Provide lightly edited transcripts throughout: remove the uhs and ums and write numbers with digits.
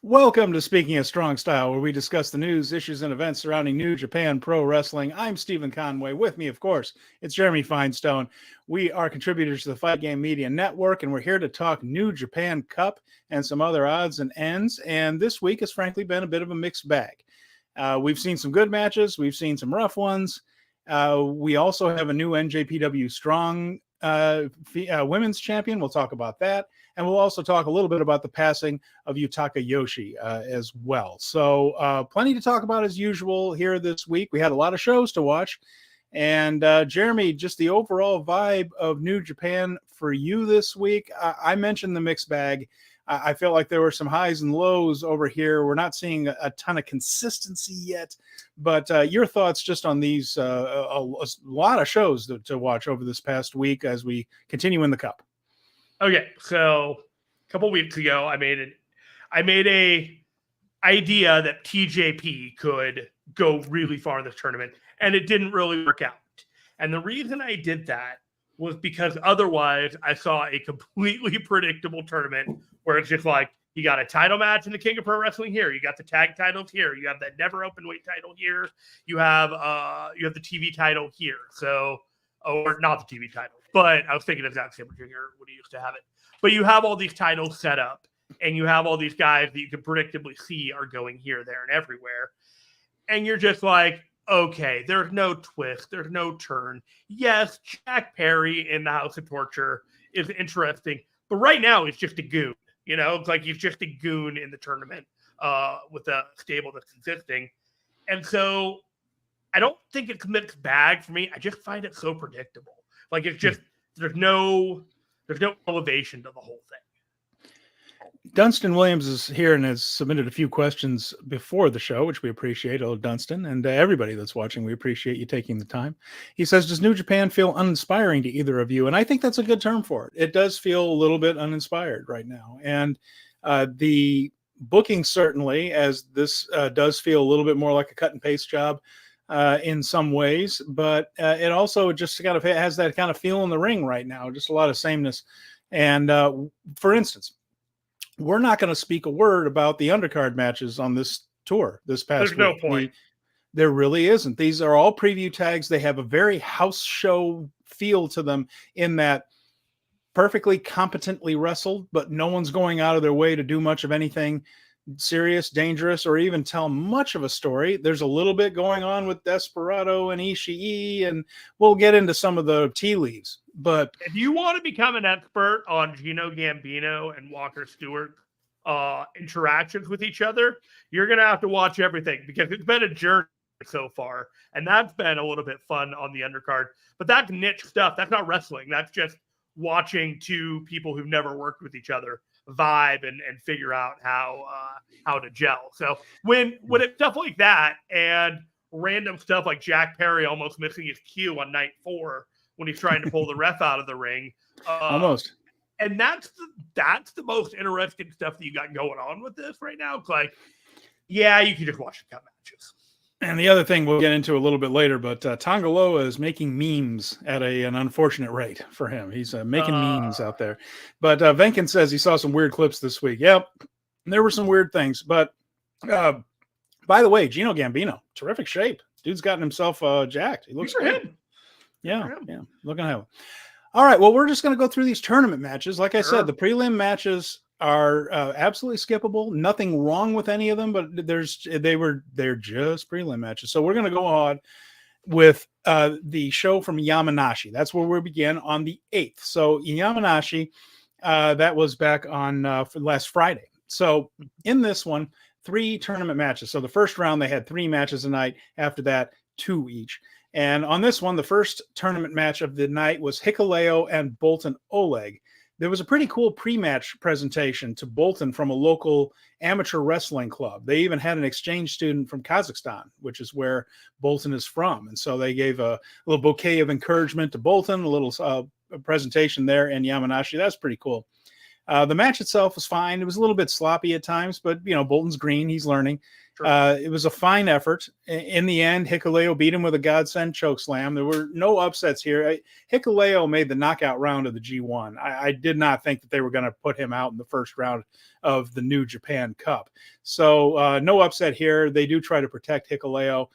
Welcome to Speaking of Strong Style, where we discuss the news, issues, and events surrounding New Japan Pro Wrestling. I'm Steven Conway. With me, of course, it's Jeremy Finestone. We are contributors to the Fight Game Media Network, and we're here to talk New Japan Cup and some other odds and ends. And this week has frankly been a bit of a mixed bag. We've seen some good matches. We've seen some rough ones. We also have a new NJPW Strong women's champion. We'll talk about that. And we'll also talk a little bit about the passing of Yutaka Yoshie as well. So plenty to talk about as usual here this week. We had a lot of shows to watch. And Jeremy, just the overall vibe of New Japan for you this week. I mentioned the mixed bag. I felt like there were some highs and lows over here. We're not seeing a ton of consistency yet. But your thoughts just on these a lot of shows to watch over this past week as we continue in the Cup. Okay, so a couple weeks ago, I made a idea that TJP could go really far in this tournament, and it didn't really work out. And the reason I did that was because otherwise I saw a completely predictable tournament where it's just like, you got a title match in the King of Pro Wrestling here, you got the tag titles here, you have that never open weight title here, you have the TV title here. So, or not the TV title, but I was thinking of Zack Sabre Jr. when he used to have it. But you have all these titles set up, and you have all these guys that you can predictably see are going here, there, and everywhere. And you're just like, okay, there's no twist, there's no turn. Yes, Jack Perry in the House of Torture is interesting, but right now he's just a goon. You know, it's like he's just a goon in the tournament with a stable that's existing. And so I don't think it's a mixed bag for me. I just find it so predictable. Like, it's just, there's no elevation to the whole thing. Dunstan Williams is here and has submitted a few questions before the show, which we appreciate. Oh, Dunstan, and everybody that's watching, we appreciate you taking the time. He says, does New Japan feel uninspiring to either of you? And I think that's a good term for it. It does feel a little bit uninspired right now. And the booking, certainly, as this does feel a little bit more like a cut and paste job in some ways, but it also just kind of has that kind of feel in the ring right now, just a lot of sameness. And for instance, we're not going to speak a word about the undercard matches on this tour this past week. There's no point. There really isn't. These are all preview tags. They have a very house show feel to them in that perfectly competently wrestled, but no one's going out of their way to do much of anything serious, dangerous, or even tell much of a story. There's a little bit going on with Desperado and Ishii, and we'll get into some of the tea leaves. But if you want to become an expert on Gino Gambino and Walker Stewart interactions with each other, you're going to have to watch everything, because it's been a journey so far, and that's been a little bit fun on the undercard. But that's niche stuff. That's not wrestling. That's just watching two people who've never worked with each other vibe and figure out how to gel. So when it's stuff like that and random stuff like Jack Perry almost missing his cue on night 4 when he's trying to pull the ref out of the ring, almost, and that's the most interesting stuff that you got going on with this right now. It's like, yeah, you can just watch the cut matches. And the other thing we'll get into a little bit later, but Tongaloa is making memes at an unfortunate rate for him. He's making memes out there. But Venkin says he saw some weird clips this week. Yep, there were some weird things. But by the way, Gino Gambino, terrific shape. Dude's gotten himself jacked. He looks good. Yeah, looking hell. All right, well, we're just going to go through these tournament matches. Like I said, the prelim matches are absolutely skippable. Nothing wrong with any of them, but they're just prelim matches. So we're going to go on with the show from Yamanashi. That's where we begin on the 8th. So Yamanashi, that was back on last Friday. So in this one, 3 tournament matches. So the first round, they had 3 matches a night. After that, 2 each. And on this one, the first tournament match of the night was Hikuleo and Bolton Oleg. There was a pretty cool pre-match presentation to Bolton from a local amateur wrestling club. They even had an exchange student from Kazakhstan, which is where Bolton is from. And so they gave a little bouquet of encouragement to Bolton, a little presentation there in Yamanashi. That's pretty cool. The match itself was fine. It was a little bit sloppy at times, but Bolton's green. He's learning. Sure. It was a fine effort. In the end, Hikuleo beat him with a godsend choke slam. There were no upsets here. Hikuleo made the knockout round of the G1. I did not think that they were going to put him out in the first round of the New Japan Cup. So no upset here. They do try to protect Hikuleo.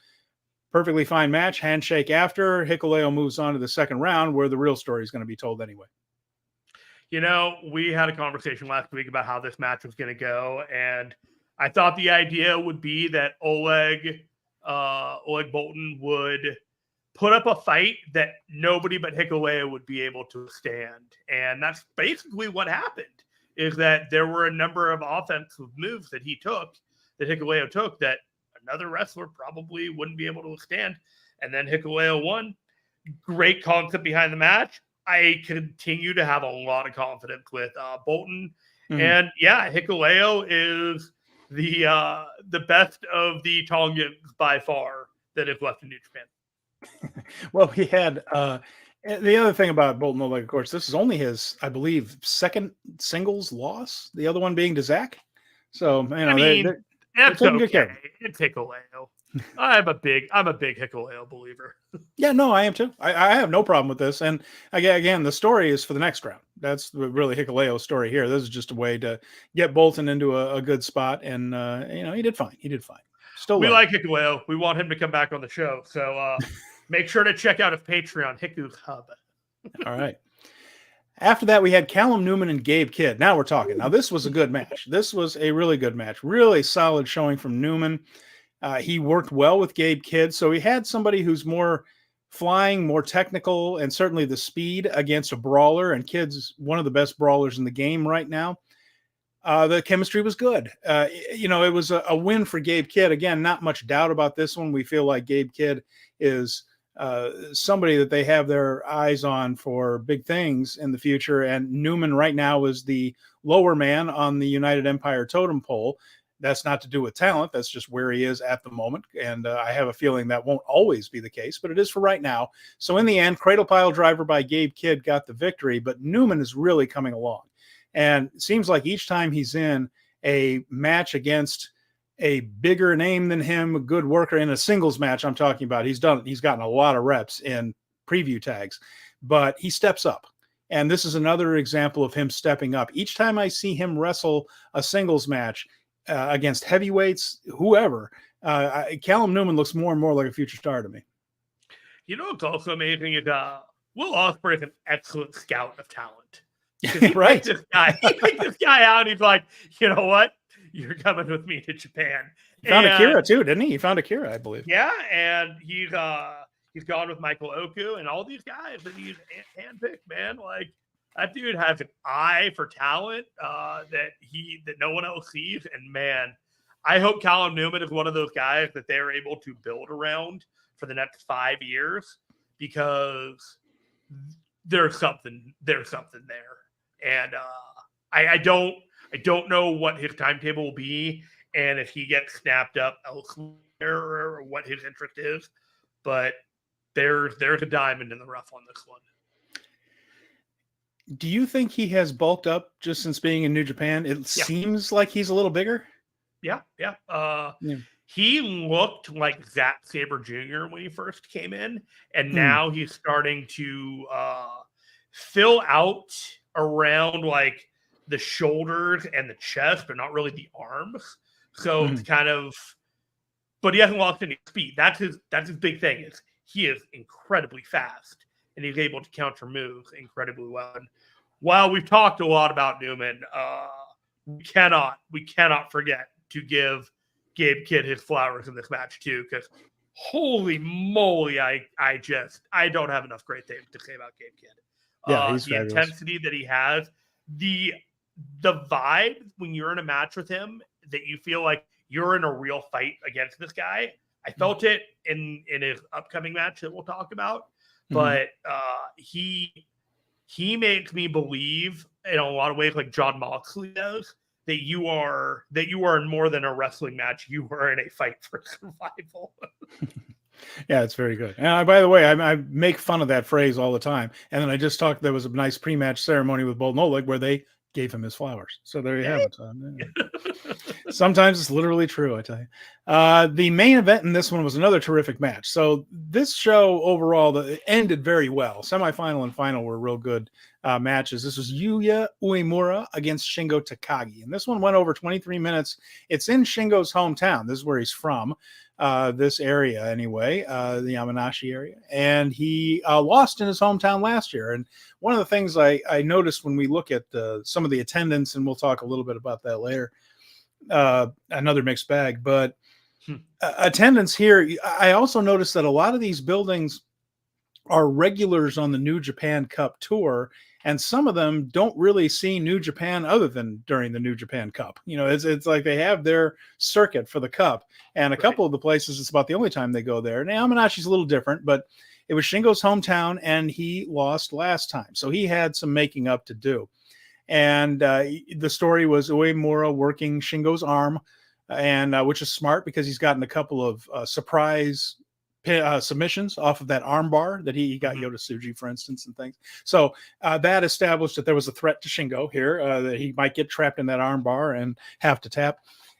Perfectly fine match. Handshake after. Hikuleo moves on to the second round, where the real story is going to be told anyway. We had a conversation last week about how this match was going to go, and I thought the idea would be that Oleg Bolton would put up a fight that nobody but Hikuleo would be able to stand. And that's basically what happened, is that there were a number of offensive moves that Hikuleo took, that another wrestler probably wouldn't be able to withstand. And then Hikuleo won. Great concept behind the match. I continue to have a lot of confidence with Bolton. Mm-hmm. And yeah, Hikuleo is the best of the Tongans by far that is left in New Japan. Well, he had the other thing about Bolton Oleg, of course, this is only his, I believe, second singles loss. The other one being to Zack. So they're taking good care. It's Hikuleo. I'm a big Hikuleo believer. Yeah, no, I am too. I have no problem with this. And again, the story is for the next round. That's really Hikuleo's story here. This is just a way to get Bolton into a good spot. And, he did fine. We like Hikuleo. We want him to come back on the show. So make sure to check out his Patreon, Hiku's Hub. All right. After that, we had Callum Newman and Gabe Kidd. Now we're talking. Now, this was a good match. This was a really good match. Really solid showing from Newman. He worked well with Gabe Kidd, so he had somebody who's more flying, more technical, and certainly the speed against a brawler, and Kidd's one of the best brawlers in the game right now. The chemistry was good. It was a win for Gabe Kidd. Again, not much doubt about this one. We feel like Gabe Kidd is somebody that they have their eyes on for big things in the future, and Newman right now is the lower man on the United Empire totem pole. That's not to do with talent. That's just where he is at the moment. And I have a feeling that won't always be the case, but it is for right now. So in the end, cradle pile driver by Gabe Kidd got the victory, but Newman is really coming along. And it seems like each time he's in a match against a bigger name than him, a good worker in a singles match, I'm talking about, he's gotten a lot of reps in preview tags, but he steps up. And this is another example of him stepping up. Each time I see him wrestle a singles match, against heavyweights, whoever, Callum Newman looks more and more like a future star to me. What's also amazing is Will Ospreay is an excellent scout of talent. Right. He picked this guy out, and he's like, you know what? You're coming with me to Japan. He found Akira too, didn't he? He found Akira, I believe. Yeah, and he's gone with Michael Oku and all these guys that he's handpicked, man. Like, that dude has an eye for talent that no one else sees. And man, I hope Callum Newman is one of those guys that they're able to build around for the next 5 years, because there's something there. And I don't know what his timetable will be, and if he gets snapped up elsewhere, or what his interest is, but there's a diamond in the rough on this one. Do you think he has bulked up just since being in New Japan? It seems like he's a little bigger. Yeah. He looked like Zack Sabre Jr. when he first came in, and now he's starting to fill out around like the shoulders and the chest, but not really the arms. So it's kind of, but he hasn't lost any speed. That's his big thing, is he is incredibly fast, and he's able to counter moves incredibly well. And while we've talked a lot about Newman, we cannot forget to give Gabe Kidd his flowers in this match too, because holy moly, I don't have enough great things to say about Gabe Kidd. Yeah, he's the fabulous. Intensity that he has, the vibe when you're in a match with him, that you feel like you're in a real fight against this guy. I felt it in his upcoming match that we'll talk about. But he makes me believe in a lot of ways, like John Moxley does, that you are in more than a wrestling match. You are in a fight for survival. Yeah, it's very good. And by the way, I make fun of that phrase all the time. And then I just talked, there was a nice pre-match ceremony with Boltin Oleg where they gave him his flowers. So there you have it. Sometimes it's literally true, I tell you. The main event in this one was another terrific match. So this show overall it ended very well. Semifinal and final were real good matches. This was Yuya Uemura against Shingo Takagi. And this one went over 23 minutes. It's in Shingo's hometown. This is where he's from. This area anyway, the Yamanashi area. And he lost in his hometown last year. And one of the things I noticed when we look at some of the attendance, and we'll talk a little bit about that later, another mixed bag, but attendance here, I also noticed that a lot of these buildings are regulars on the New Japan Cup tour, and some of them don't really see New Japan other than during the New Japan Cup. You know, it's like they have their circuit for the Cup, and a couple of the places, it's about the only time they go there. Now, Yamanashi's a little different, but it was Shingo's hometown, and he lost last time, so he had some making up to do. And the story was Uemura working Shingo's arm, and which is smart because he's gotten a couple of surprise submissions off of that arm bar that he got Yota Tsuji, for instance, and things. So that established that there was a threat to Shingo here, that he might get trapped in that arm bar and have to tap.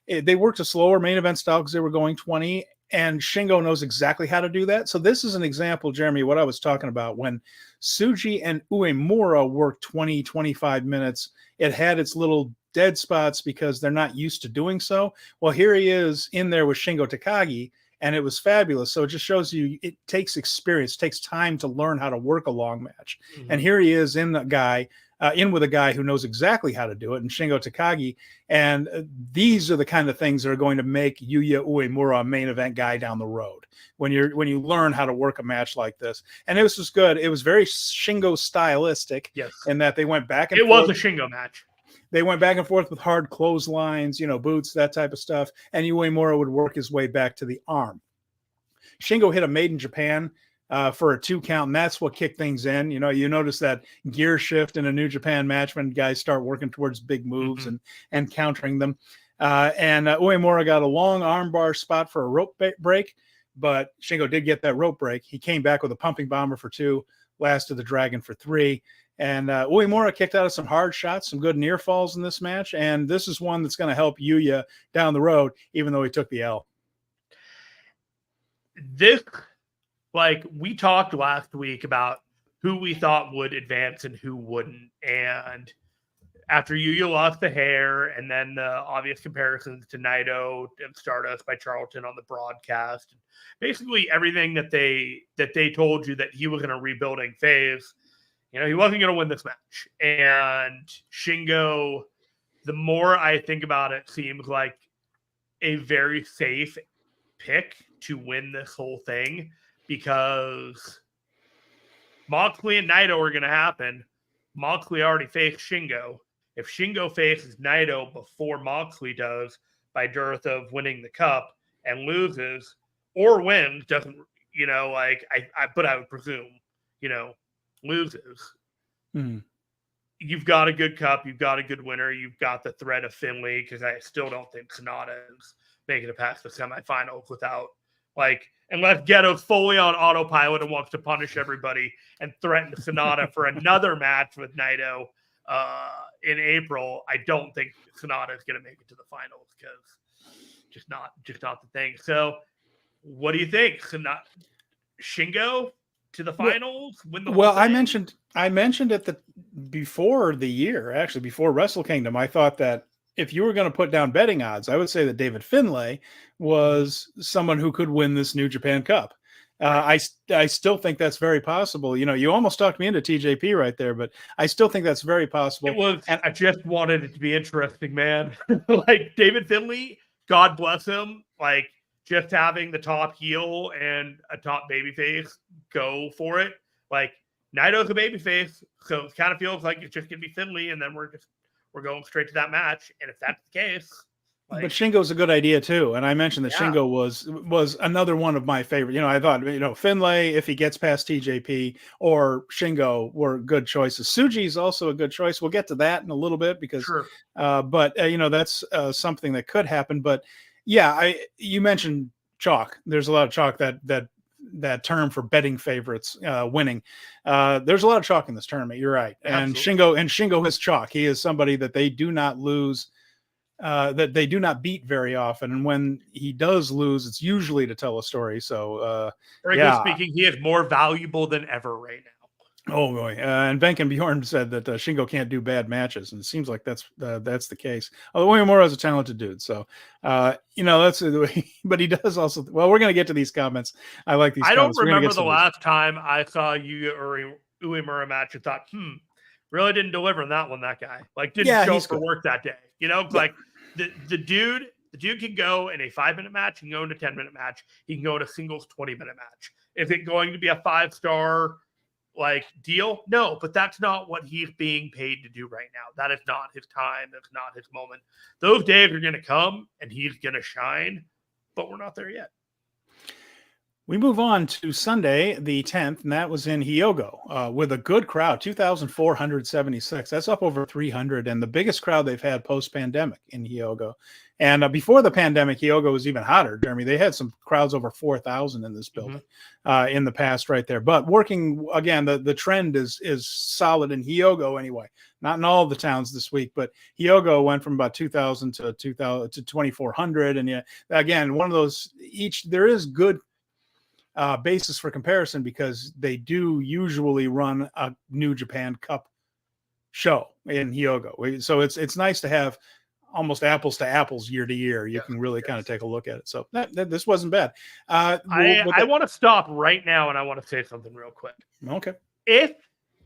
They worked a slower main event style because they were going 20, and Shingo knows exactly how to do that. So this is an example, Jeremy, what I was talking about. When Tsuji and Uemura worked 20, 25 minutes, it had its little dead spots because they're not used to doing so. Well, here he is in there with Shingo Takagi, and it was fabulous. So it just shows you it takes experience, takes time to learn how to work a long match. And here he is in with a guy who knows exactly how to do it, and Shingo Takagi. And these are the kind of things that are going to make Yuya Uemura a main event guy down the road when you learn how to work a match like this. And it was just good. It was very Shingo stylistic, yes, in that they went back and forth. It was a Shingo match. They went back and forth with hard clotheslines, boots, that type of stuff. And Uemura would work his way back to the arm. Shingo hit a Made in Japan for a 2 count, and that's what kicked things in. You notice that gear shift in a New Japan match when guys start working towards big moves and countering them. And Uemura got a long armbar spot for a rope break, but Shingo did get that rope break. He came back with a pumping bomber for 2, last of the dragon for 3. And Uemura kicked out of some hard shots, some good near falls in this match. And this is one that's going to help Yuya down the road, even though he took the L. This, we talked last week about who we thought would advance and who wouldn't. And after Yuya lost the hair, and then the obvious comparisons to Naito and Stardust by Charlton on the broadcast, basically everything that they told you that he was in a rebuilding phase, he wasn't going to win this match. And Shingo, the more I think about it, seems like a very safe pick to win this whole thing, because Moxley and Naito are going to happen. Moxley already faced Shingo. If Shingo faces Naito before Moxley does, by dearth of winning the cup, and loses or wins, doesn't, but I would presume, loses. You've got a good cup. You've got a good winner. You've got the threat of Finlay, because I still don't think SANADA is making it past the semifinals without, unless Ghetto's fully on autopilot and wants to punish everybody and threaten SANADA for another match with Naito in April. I don't think SANADA is going to make it to the finals, because just not the thing. So what do you think? Shingo to the finals? Win the I mentioned it before the year, actually before Wrestle Kingdom. I thought that if you were going to put down betting odds, I would say that David Finlay was someone who could win this New Japan Cup. I still think that's very possible. You almost talked me into TJP right there, but I still think that's very possible. It was, and I just wanted it to be interesting, man. David Finlay, God bless him. Just having the top heel and a top babyface go for it. Naito's a babyface, so it kind of feels like it's just going to be Finlay, and then we're going straight to that match. And if that's the case, but Shingo's a good idea too. And I mentioned that Shingo was another one of my favorite. I thought, Finlay, if he gets past TJP, or Shingo, were good choices. Tsuji is also a good choice. We'll get to that in a little bit, because, that's something that could happen. But yeah, you mentioned chalk. There's a lot of chalk that that term for betting favorites winning. There's a lot of chalk in this tournament. You're right. Absolutely. And Shingo is chalk. He is somebody that they do not lose, that they do not beat very often. And when he does lose, it's usually to tell a story. So, Frankly speaking, he is more valuable than ever right now. Oh boy! And Benk and Bjorn said that Shingo can't do bad matches, and it seems like that's the case. Although Uemura is a talented dude, so that's the way. But he does also. Well, we're going to get to these comments. I like these. I comments. don't remember the last time I saw you or Uemura match and thought, really didn't deliver in that one. That guy didn't show up for work that day. Like the dude can go in a 5-minute match. He can go in a 10-minute match. He can go in a singles 20-minute match. Is it going to be a 5-star? Deal? No, but that's not what he's being paid to do right now. That is not his time. That's not his moment. Those days are going to come and he's going to shine, but we're not there yet. We move on to Sunday, the 10th, and that was in Hyogo with a good crowd, 2,476. That's up over 300, and the biggest crowd they've had post-pandemic in Hyogo. And before the pandemic, Hyogo was even hotter, Jeremy. They had some crowds over 4,000 in this building in the past right there. But working, again, the trend is solid in Hyogo anyway. Not in all the towns this week, but Hyogo went from about 2,000 to 2,400. And again, one of those, there is good basis for comparison because they do usually run a New Japan Cup show in Hyogo. So it's nice to have almost apples to apples year to year. You can really kind of take a look at it. So this wasn't bad. I want to stop right now and I want to say something real quick. Okay. If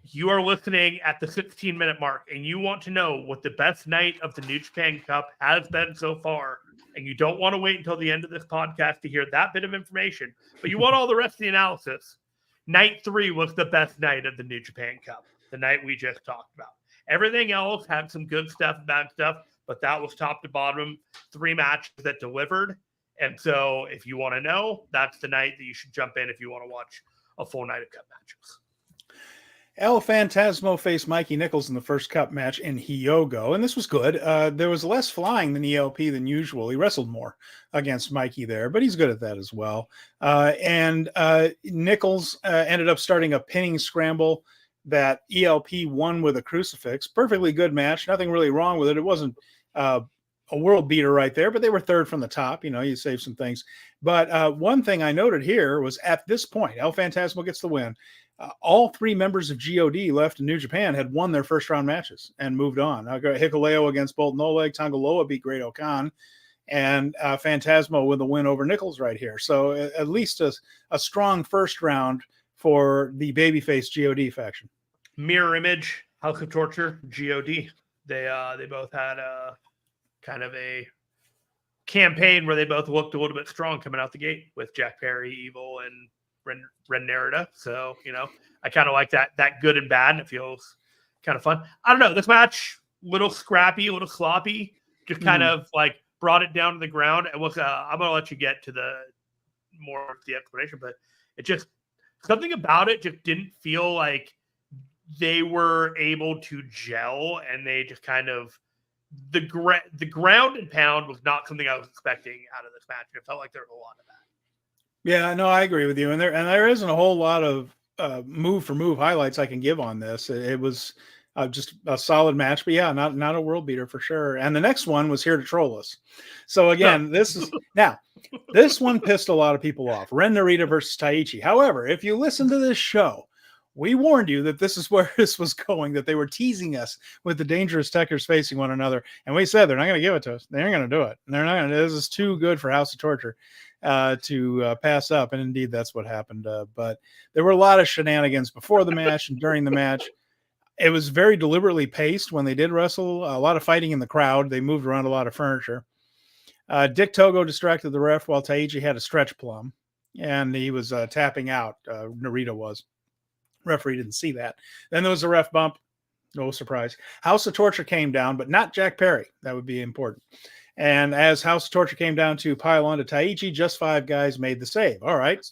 you are listening at the 16-minute mark and you want to know what the best night of the New Japan Cup has been so far, and you don't want to wait until the end of this podcast to hear that bit of information, but you want all the rest of the analysis, night 3 was the best night of the New Japan Cup, the night we just talked about. Everything else had some good stuff, bad stuff, but that was top to bottom, 3 matches that delivered. And so if you want to know, that's the night that you should jump in if you want to watch a full night of Cup matches. El Phantasmo faced Mikey Nichols in the first Cup match in Hyogo, and this was good. There was less flying than ELP than usual. He wrestled more against Mikey there, but he's good at that as well. And Nichols ended up starting a pinning scramble that ELP won with a crucifix. Perfectly good match. Nothing really wrong with it. It wasn't a world beater right there, but they were third from the top. You save some things. But one thing I noted here was at this point, El Phantasmo gets the win. All 3 members of GOD left in New Japan had won their first round matches and moved on. Hikuleo against Bolton Oleg, Tangaloa beat Great Okan, and Phantasmo with a win over Nichols right here. So at least a strong first round for the babyface GOD faction. Mirror image, House of Torture, GOD. They both had a kind of a campaign where they both looked a little bit strong coming out the gate with Jack Perry, Evil, and Ren Narita. So, I kind of like that good and bad, and it feels kind of fun. I don't know. This match, little scrappy, a little sloppy, just kind of brought it down to the ground. And I'm going to let you get to the more of the explanation, but it just, something about it just didn't feel like they were able to gel, and they just kind of, the ground and pound was not something I was expecting out of this match. It felt like there was a lot of that. Yeah, no, I agree with you. And there isn't a whole lot of move for move highlights I can give on this. It was just a solid match, but yeah, not a world beater for sure. And the next one was Here to Troll Us. So again, this one pissed a lot of people off. Ren Narita versus Taichi. However, if you listen to this show, we warned you that this is where this was going, that they were teasing us with the dangerous techers facing one another. And we said, they're not going to give it to us. They're not going to do it. They're not going to, this is too good for House of Torture to pass up. And indeed, that's what happened. But there were a lot of shenanigans before the match and during the match. It was very deliberately paced when they did wrestle. A lot of fighting in the crowd. They moved around a lot of furniture. Dick Togo distracted the ref while Taichi had a stretch plum. And he was tapping out. Narita was. Referee didn't see that. Then there was a ref bump. No surprise. House of Torture came down, but not Jack Perry. That would be important. And as House of Torture came down to pile on to Taichi, just 5 guys made the save. All right.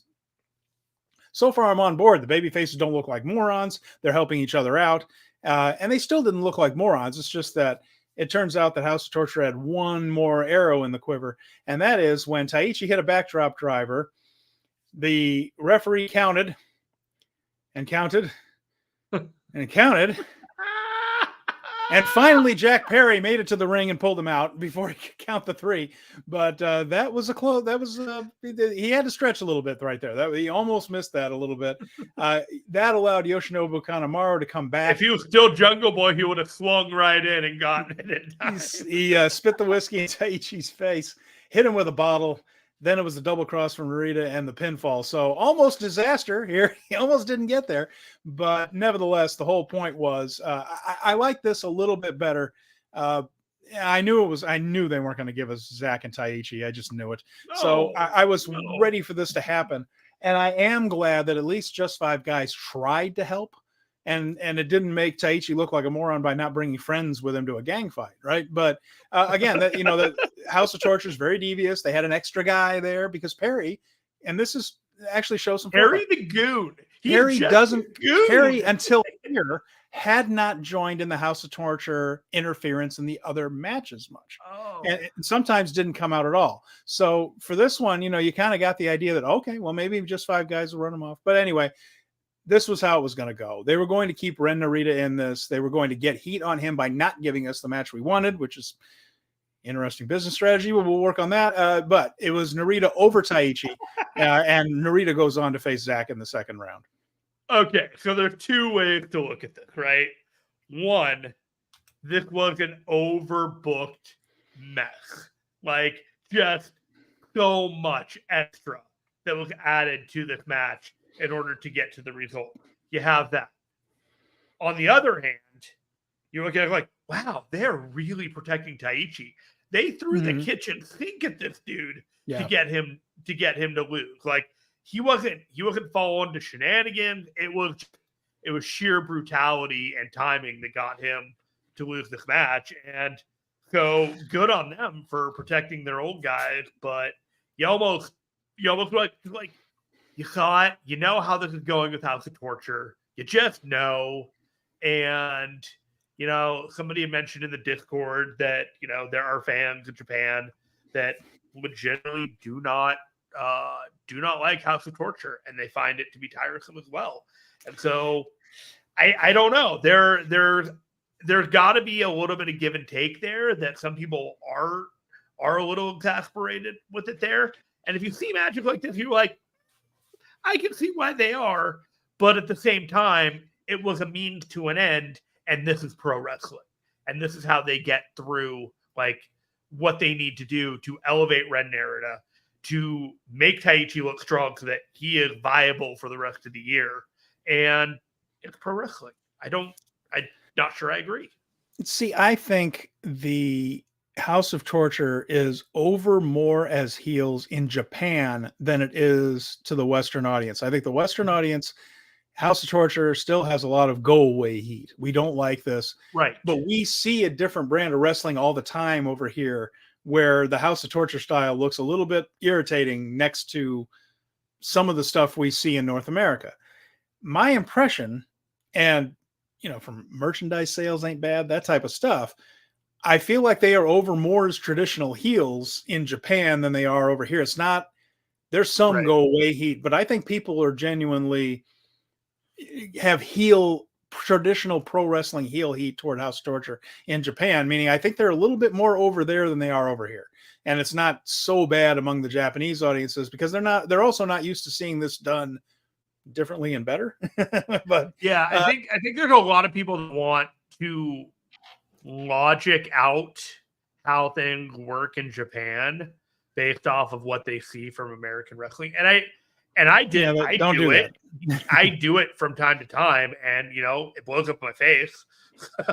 So far, I'm on board. The baby faces don't look like morons. They're helping each other out. And they still didn't look like morons. It's just that it turns out that House of Torture had one more arrow in the quiver. And that is when Taichi hit a backdrop driver, The referee counted and counted and counted. And finally, Jack Perry made it to the ring and pulled him out before he could count the 3. But that was a close. That was he had to stretch a little bit right there. He almost missed that a little bit. That allowed Yoshinobu Kanemaru to come back. If he was still Jungle Boy, he would have swung right in and gotten it. He spit the whiskey in Taichi's face, hit him with a bottle. Then it was the double cross from Narita and the pinfall. So almost disaster here. He almost didn't get there. But nevertheless, the whole point was I like this a little bit better. I knew they weren't going to give us Zack and Taichi. I just knew it. So I was ready for this to happen. And I am glad that at least Just 5 Guys tried to help. And it didn't make Taichi look like a moron by not bringing friends with him to a gang fight, right? But again, the House of Torture is very devious. They had an extra guy there because Perry, and this is actually shows some Perry the Goon. Perry until here had not joined in the House of Torture interference in the other matches much, and sometimes didn't come out at all. So for this one, you kind of got the idea that okay, well maybe Just 5 Guys will run him off. But anyway. This was how it was going to go. They were going to keep Ren Narita in this. They were going to get heat on him by not giving us the match we wanted, which is interesting business strategy. We'll work on that. But it was Narita over Taichi, and Narita goes on to face Zack in the second round. Okay, so there's 2 ways to look at this, right? One, this was an overbooked mess. Like, just so much extra that was added to this match in order to get to the result. You have that. On the other hand, you look at it like, wow, they're really protecting Taichi. They threw the kitchen sink at this dude to get him to lose. Like he wasn't falling to shenanigans. It was sheer brutality and timing that got him to lose this match. And so good on them for protecting their old guys, but you almost like you saw it. You know how this is going with House of Torture. You just know. And, somebody had mentioned in the Discord that, there are fans in Japan that legitimately do not like House of Torture, and they find it to be tiresome as well. And so I don't know. There's got to be a little bit of give and take there that some people are a little exasperated with it there. And if you see magic like this, you're like, I can see why they are, but at the same time, it was a means to an end, and this is pro wrestling. And this is how they get through, like, what they need to do to elevate Ren Narita, to make Taichi look strong so that he is viable for the rest of the year. And it's pro wrestling. I'm not sure I agree. See, I think the House of Torture is over more as heels in Japan than it is to the Western audience. I think the Western audience, House of Torture still has a lot of go away heat. We don't like this. Right. But we see a different brand of wrestling all the time over here where the House of Torture style looks a little bit irritating next to some of the stuff we see in North America. My impression, and, from merchandise sales ain't bad, that type of stuff, I feel like they are over more as traditional heels in Japan than they are over here. It's not, there's some go away heat, but I think people are genuinely have traditional pro wrestling heel heat toward House of Torture in Japan, meaning I think they're a little bit more over there than they are over here. And it's not so bad among the Japanese audiences because they're also not used to seeing this done differently and better. But yeah, I think there's a lot of people that want to logic out how things work in Japan based off of what they see from American wrestling. And I do it from time to time, and it blows up my face.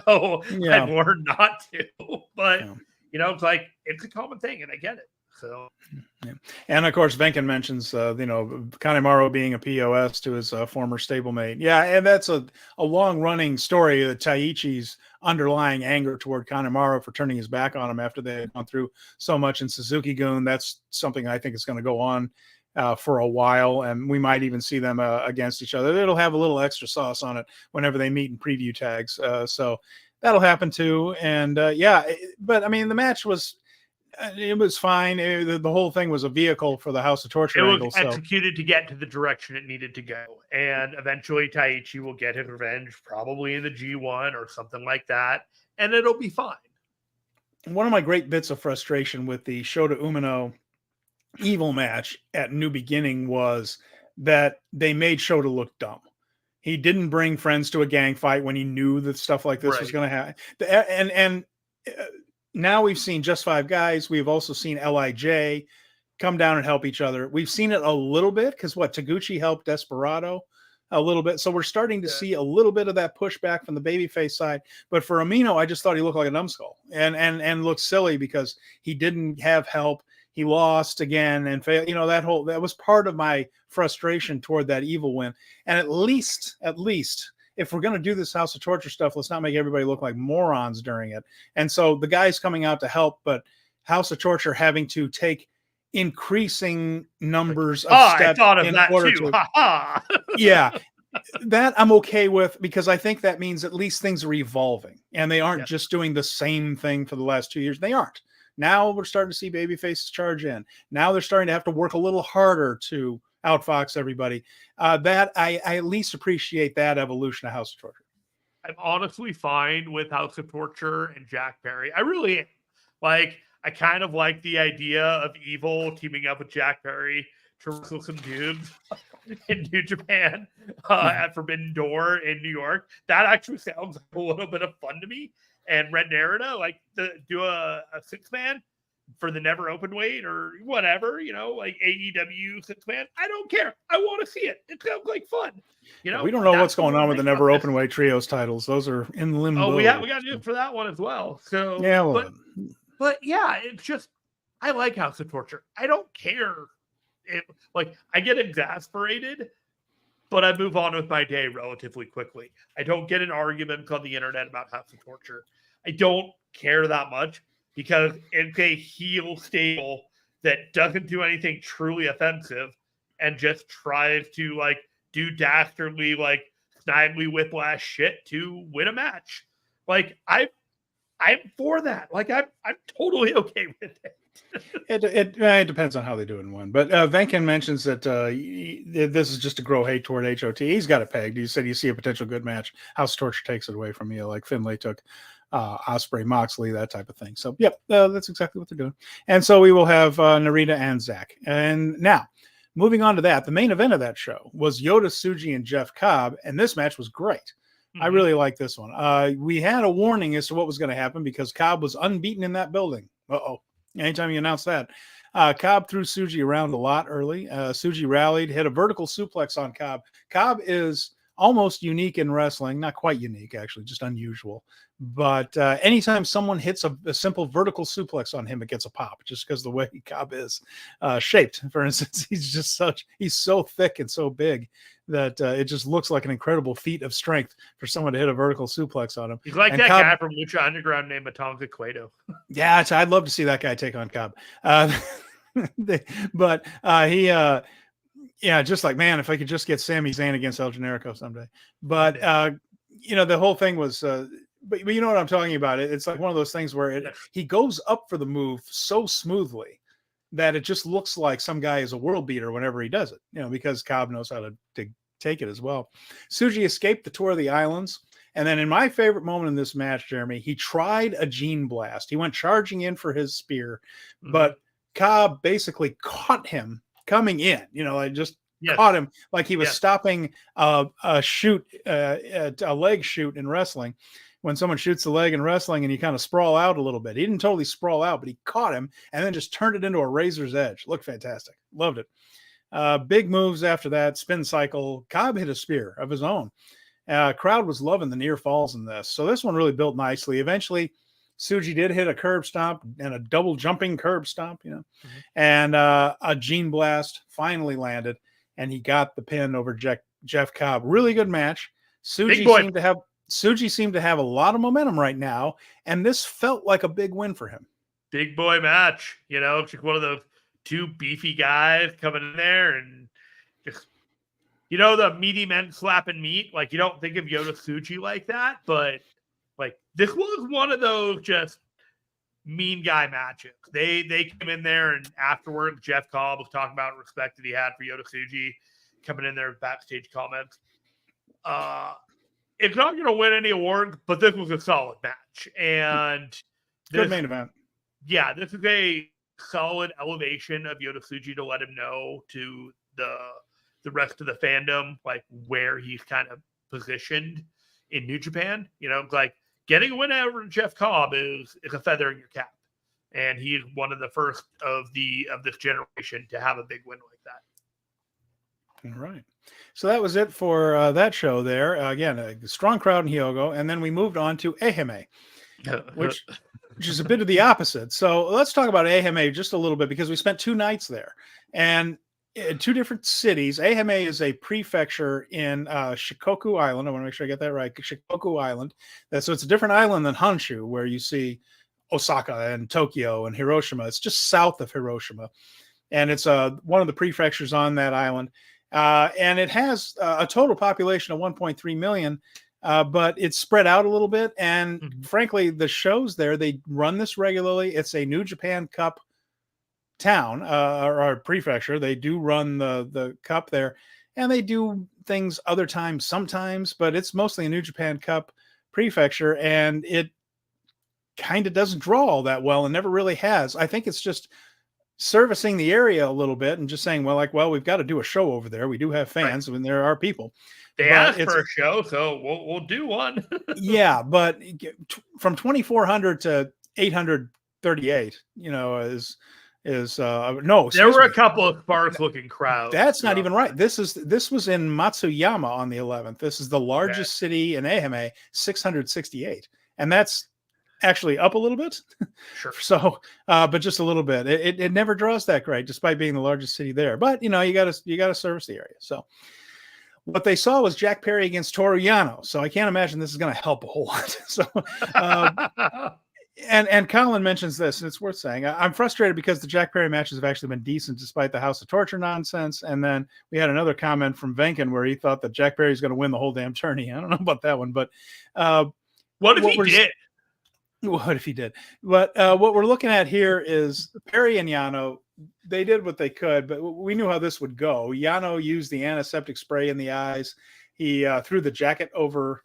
So I've learned not to. But it's like it's a common thing, and I get it. So, and of course, Venkin mentions Kanemaru being a POS to his former stablemate. Yeah, and that's a long running story of Taichi's underlying anger toward Kanemaru for turning his back on him after they had gone through so much in Suzuki-gun. That's something I think is going to go on for a while, and we might even see them against each other. It'll have a little extra sauce on it whenever they meet in preview tags. So that'll happen too. And but I mean, the match was. It was fine. The whole thing was a vehicle for the House of Torture It angle. was executed to get to the direction it needed to go. And eventually Taichi will get his revenge, probably in the G1 or something like that. And it'll be fine. One of my great bits of frustration with the Shota Umino Evil match at New Beginning was that they made Shota look dumb. He didn't bring friends to a gang fight when he knew that stuff like this was going to happen. And now we've seen Just Five Guys. We've also seen LIJ come down and help each other. We've seen it a little bit because Taguchi helped Desperado a little bit. So we're starting to see a little bit of that pushback from the babyface side. But for Umino, I just thought he looked like a numbskull and looked silly because he didn't have help. He lost again and failed. That was part of my frustration toward that Evil win. And at least, if we're going to do this House of Torture stuff, let's not make everybody look like morons during it. And so the guys coming out to help, but House of Torture having to take increasing numbers of steps. I thought of that too. Yeah, that I'm okay with because I think that means at least things are evolving and they aren't just doing the same thing for the last 2 years. They aren't. Now we're starting to see babyfaces charge in. Now they're starting to have to work a little harder to outfox everybody. That I at least appreciate that evolution of House of Torture. I'm honestly fine with House of Torture and Jack Perry. I really like. I kind of like the idea of Evil teaming up with Jack Perry to wrestle some dudes in New Japan at Forbidden Door in New York. That actually sounds like a little bit of fun to me. And Ren Narita, like do a 6-man for the never open weight or whatever, like AEW 6-man. I don't care. I want to see it. It sounds like fun. We don't know what's going on with the never open weight trios titles. Those are in limbo. Oh, we got to do it for that one as well. So yeah, but yeah, it's just I like House of Torture. I don't care. I get exasperated, but I move on with my day relatively quickly. I don't get in arguments on the internet about House of Torture. I don't care that much because it's a heel stable that doesn't do anything truly offensive and just tries to do dastardly, snidely whiplash shit to win a match. I'm for that. I'm totally okay with it. It depends on how they do it in one. But Venkin mentions that this is just to grow hate toward HOT. He's got it pegged. He said you see a potential good match. House of Torture takes it away from you, like Finlay took Ospreay, Moxley, that type of thing. So, yep, that's exactly what they're doing. And so we will have Narita and Zack. And now, moving on to that, the main event of that show was Yota, Tsuji, and Jeff Cobb. And this match was great. I really like this one. We had a warning as to what was going to happen because Cobb was unbeaten in that building. Anytime you announce that. Cobb threw Tsuji around a lot early. Tsuji rallied, hit a vertical suplex on Cobb. Cobb is almost unique in wrestling. Not quite unique, actually, just unusual. But anytime someone hits a simple vertical suplex on him, it gets a pop just because the way Cobb is shaped. For instance, he's so thick and so big that it just looks like an incredible feat of strength for someone to hit a vertical suplex on him. He's like that guy from Lucha Underground named Matanza Cueto. Yeah, I'd love to see that guy take on Cobb. But just like, man, if I could just get Sami Zayn against El Generico someday. But, the whole thing was, but you know what I'm talking about. It's like one of those things where he goes up for the move so smoothly that it just looks like some guy is a world beater whenever he does it, because Cobb knows how to take it as well. Tsuji escaped the tour of the islands. And then in my favorite moment in this match, Jeremy, he tried a gene blast. He went charging in for his spear, but Cobb basically caught him coming in, caught him like he was stopping a leg shoot in wrestling. When someone shoots the leg in wrestling and you kind of sprawl out a little bit. He didn't totally sprawl out, but he caught him and then just turned it into a razor's edge. Looked fantastic. Loved it. Big moves after that. Spin cycle. Cobb hit a spear of his own. Crowd was loving the near falls in this. So this one really built nicely. Eventually, Tsuji did hit a curb stomp and a double jumping curb stomp, and a gene blast finally landed, and he got the pin over Jeff Cobb. Really good match. Tsuji seemed to have a lot of momentum right now, and this felt like a big win for him. Big boy match, just one of those two beefy guys coming in there and just, the meaty men slapping meat. You don't think of Yota Tsuji like that, but this was one of those just mean guy matches. They came in there, and afterward, Jeff Cobb was talking about respect that he had for Yota Tsuji, coming in there with backstage comments. It's not going to win any awards, but this was a solid match. And good main event. Yeah, this is a solid elevation of Yota Tsuji to let him know to the rest of the fandom, like where he's kind of positioned in New Japan. You know, like getting a win over Jeff Cobb is a feather in your cap. And he's one of the first of this generation to have a big win like that. All right. So that was it for that show there. Again, a strong crowd in Hyogo. And then we moved on to Ehime, which is a bit of the opposite. So let's talk about Ehime just a little bit, because we spent 2 nights there. And in 2 different cities. Ehime is a prefecture in Shikoku Island. I want to make sure I get that right. Shikoku Island. So it's a different island than Honshu, where you see Osaka and Tokyo and Hiroshima. It's just south of Hiroshima. And it's one of the prefectures on that island. And it has a total population of 1.3 million, but it's spread out a little bit. And frankly, the shows there, they run this regularly. It's a New Japan Cup town or prefecture. They do run the cup there, and they do things other times sometimes, but it's mostly a New Japan Cup prefecture, and it kind of doesn't draw all that well and never really has. I think it's just servicing the area a little bit and just saying, well, we've got to do a show over there. We do have fans when there are people. They asked for a show, so we'll do one. Yeah, but from 2,400 to 838, is no. There were a couple of sparse looking crowds. That's not even right. This was in Matsuyama on the 11th. This is the largest city in Ehime, 668, and that's actually up a little bit. Sure. So, but just a little bit. It never draws that great, despite being the largest city there. But you gotta service the area. So, what they saw was Jack Perry against Toru Yano. So I can't imagine this is going to help a whole lot. So, and Colin mentions this, and it's worth saying. I'm frustrated because the Jack Perry matches have actually been decent despite the House of Torture nonsense. And then we had another comment from Venkin where he thought that Jack Perry's going to win the whole damn tourney. I don't know about that one, but what if he did? What if he did? But what we're looking at here is Perry and Yano. They did what they could, but we knew how this would go. Yano used the antiseptic spray in the eyes. He threw the jacket over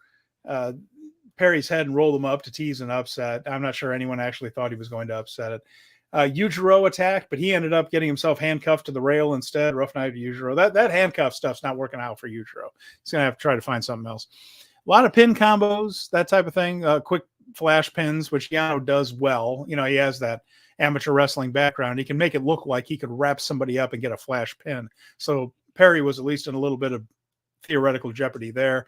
Perry's head and rolled him up to tease an upset. I'm not sure anyone actually thought he was going to upset it. Yujiro attacked, but he ended up getting himself handcuffed to the rail instead. Rough night to Yujiro. That handcuff stuff's not working out for Yujiro. He's going to have to try to find something else. A lot of pin combos, that type of thing. Quick flash pins, which Yano does well. He has that amateur wrestling background. He can make it look like he could wrap somebody up and get a flash pin. So Perry was at least in a little bit of theoretical jeopardy there.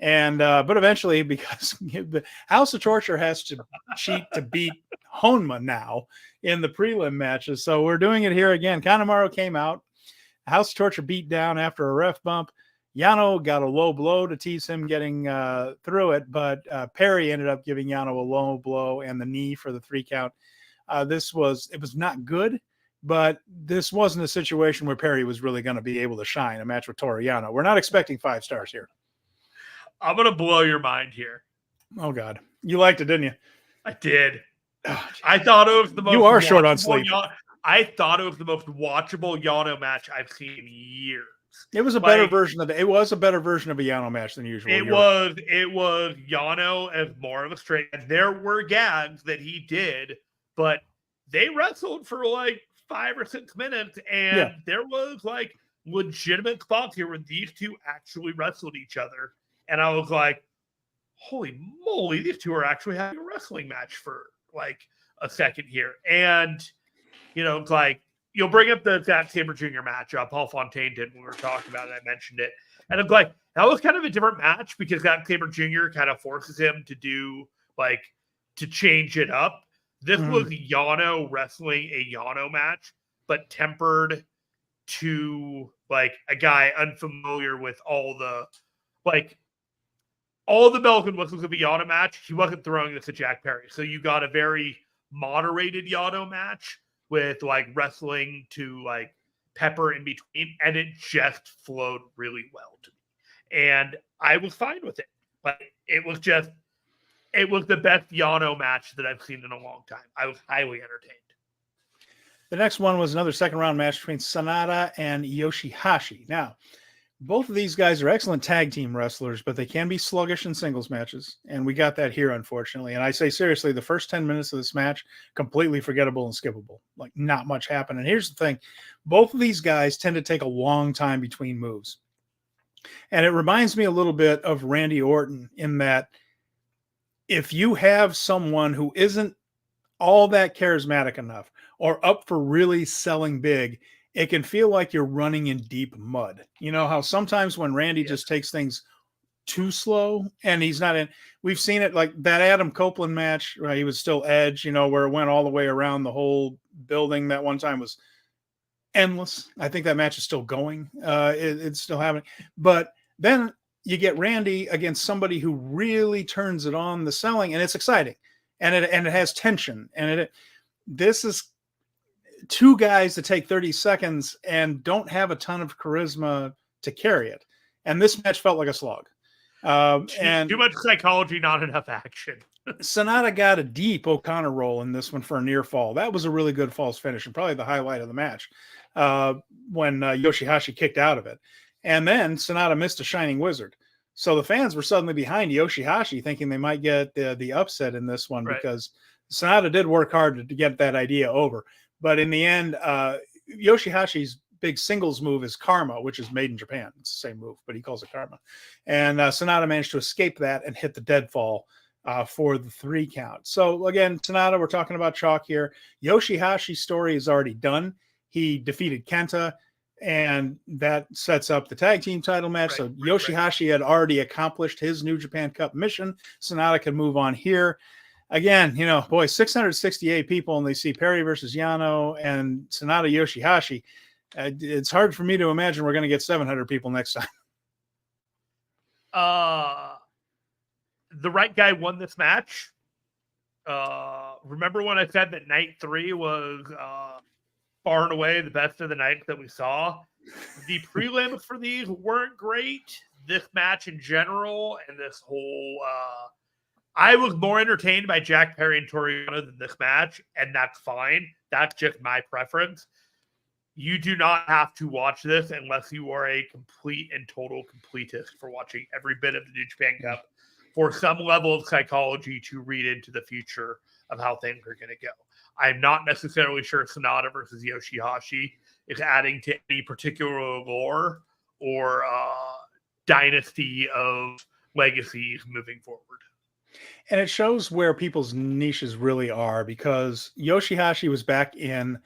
And but eventually, because the House of Torture has to cheat to beat Honma now in the prelim matches. So we're doing it here again. Kanemaru came out. House of Torture beat down after a ref bump. Yano got a low blow to tease him getting through it, but Perry ended up giving Yano a low blow and the knee for the 3 count. It was not good, but this wasn't a situation where Perry was really going to be able to shine a match with Toru Yano. We're not expecting 5 stars here. I'm going to blow your mind here. Oh, God. You liked it, didn't you? I did. Oh, I thought it was the most. You are short on sleep. I thought it was the most watchable Yano match I've seen in years. It was a better version of it. It was a better version of a Yano match than usual. It was Yano as more of a straight. And there were gags that he did, but they wrestled for like 5 or 6 minutes, and there was like legitimate spots here where these two actually wrestled each other. And I was like, holy moly, these two are actually having a wrestling match for like a second here. And, it's like, you'll bring up the Zack Sabre Jr. match. Paul Fontaine did when we were talking about it. I mentioned it. And I'm like, that was kind of a different match because Zack Sabre Jr. kind of forces him to do to change it up. This was Yano wrestling a Yano match, but tempered to a guy unfamiliar with all the bells and whistles of a Yano match. He wasn't throwing this at Jack Perry. So you got a very moderated Yano match with wrestling to pepper in between, and it just flowed really well to me. And I was fine with it. But it was just It was the best Yano match that I've seen in a long time. I was highly entertained. The next one was another second round match between SANADA and Yoshihashi. Now, both of these guys are excellent tag team wrestlers, but they can be sluggish in singles matches. And we got that here, unfortunately. And I say seriously, the first 10 minutes of this match, completely forgettable and skippable. Like, not much happened. And here's the thing. Both of these guys tend to take a long time between moves. And it reminds me a little bit of Randy Orton in that if you have someone who isn't all that charismatic enough or up for really selling big, it can feel like you're running in deep mud. You know how sometimes when Randy just takes things too slow and he's not in, we've seen it like that Adam Copeland match, right? He was still Edge, you know, where it went all the way around the whole building that one time was endless. I think that match is still going. It's still happening. But then you get Randy against somebody who really turns it on the selling, and it's exciting. And it has tension. And this is two guys that take 30 seconds and don't have a ton of charisma to carry it. And this match felt like a slog. And too much psychology, not enough action. SANADA got a deep O'Connor roll in this one for a near fall. That was a really good false finish and probably the highlight of the match when Yoshihashi kicked out of it. And then SANADA missed a Shining Wizard. So the fans were suddenly behind Yoshihashi thinking they might get the upset in this one because SANADA did work hard to get that idea over. But in the end, Yoshihashi's big singles move is Karma, which is made in Japan. It's the same move, but he calls it Karma. And SANADA managed to escape that and hit the deadfall for the 3 count. So again, SANADA, we're talking about chalk here. Yoshihashi's story is already done. He defeated Kenta, and that sets up the tag team title match. So Yoshihashi had already accomplished his New Japan Cup mission. SANADA can move on here. Again, you know, boy, 668 people, and they see Perry versus Yano and SANADA Yoshihashi. It's hard for me to imagine we're going to get 700 people next time. The right guy won this match. Remember when I said that night 3 was far and away the best of the nights that we saw? The prelims for these weren't great. This match in general and this whole I was more entertained by Jack Perry and Toru Yano than this match, and that's fine. That's just my preference. You do not have to watch this unless you are a complete and total completist for watching every bit of the New Japan Cup for some level of psychology to read into the future of how things are going to go. I'm not necessarily sure SANADA versus Yoshihashi is adding to any particular lore or dynasty of legacies moving forward. And it shows where people's niches really are, because Yoshihashi was back in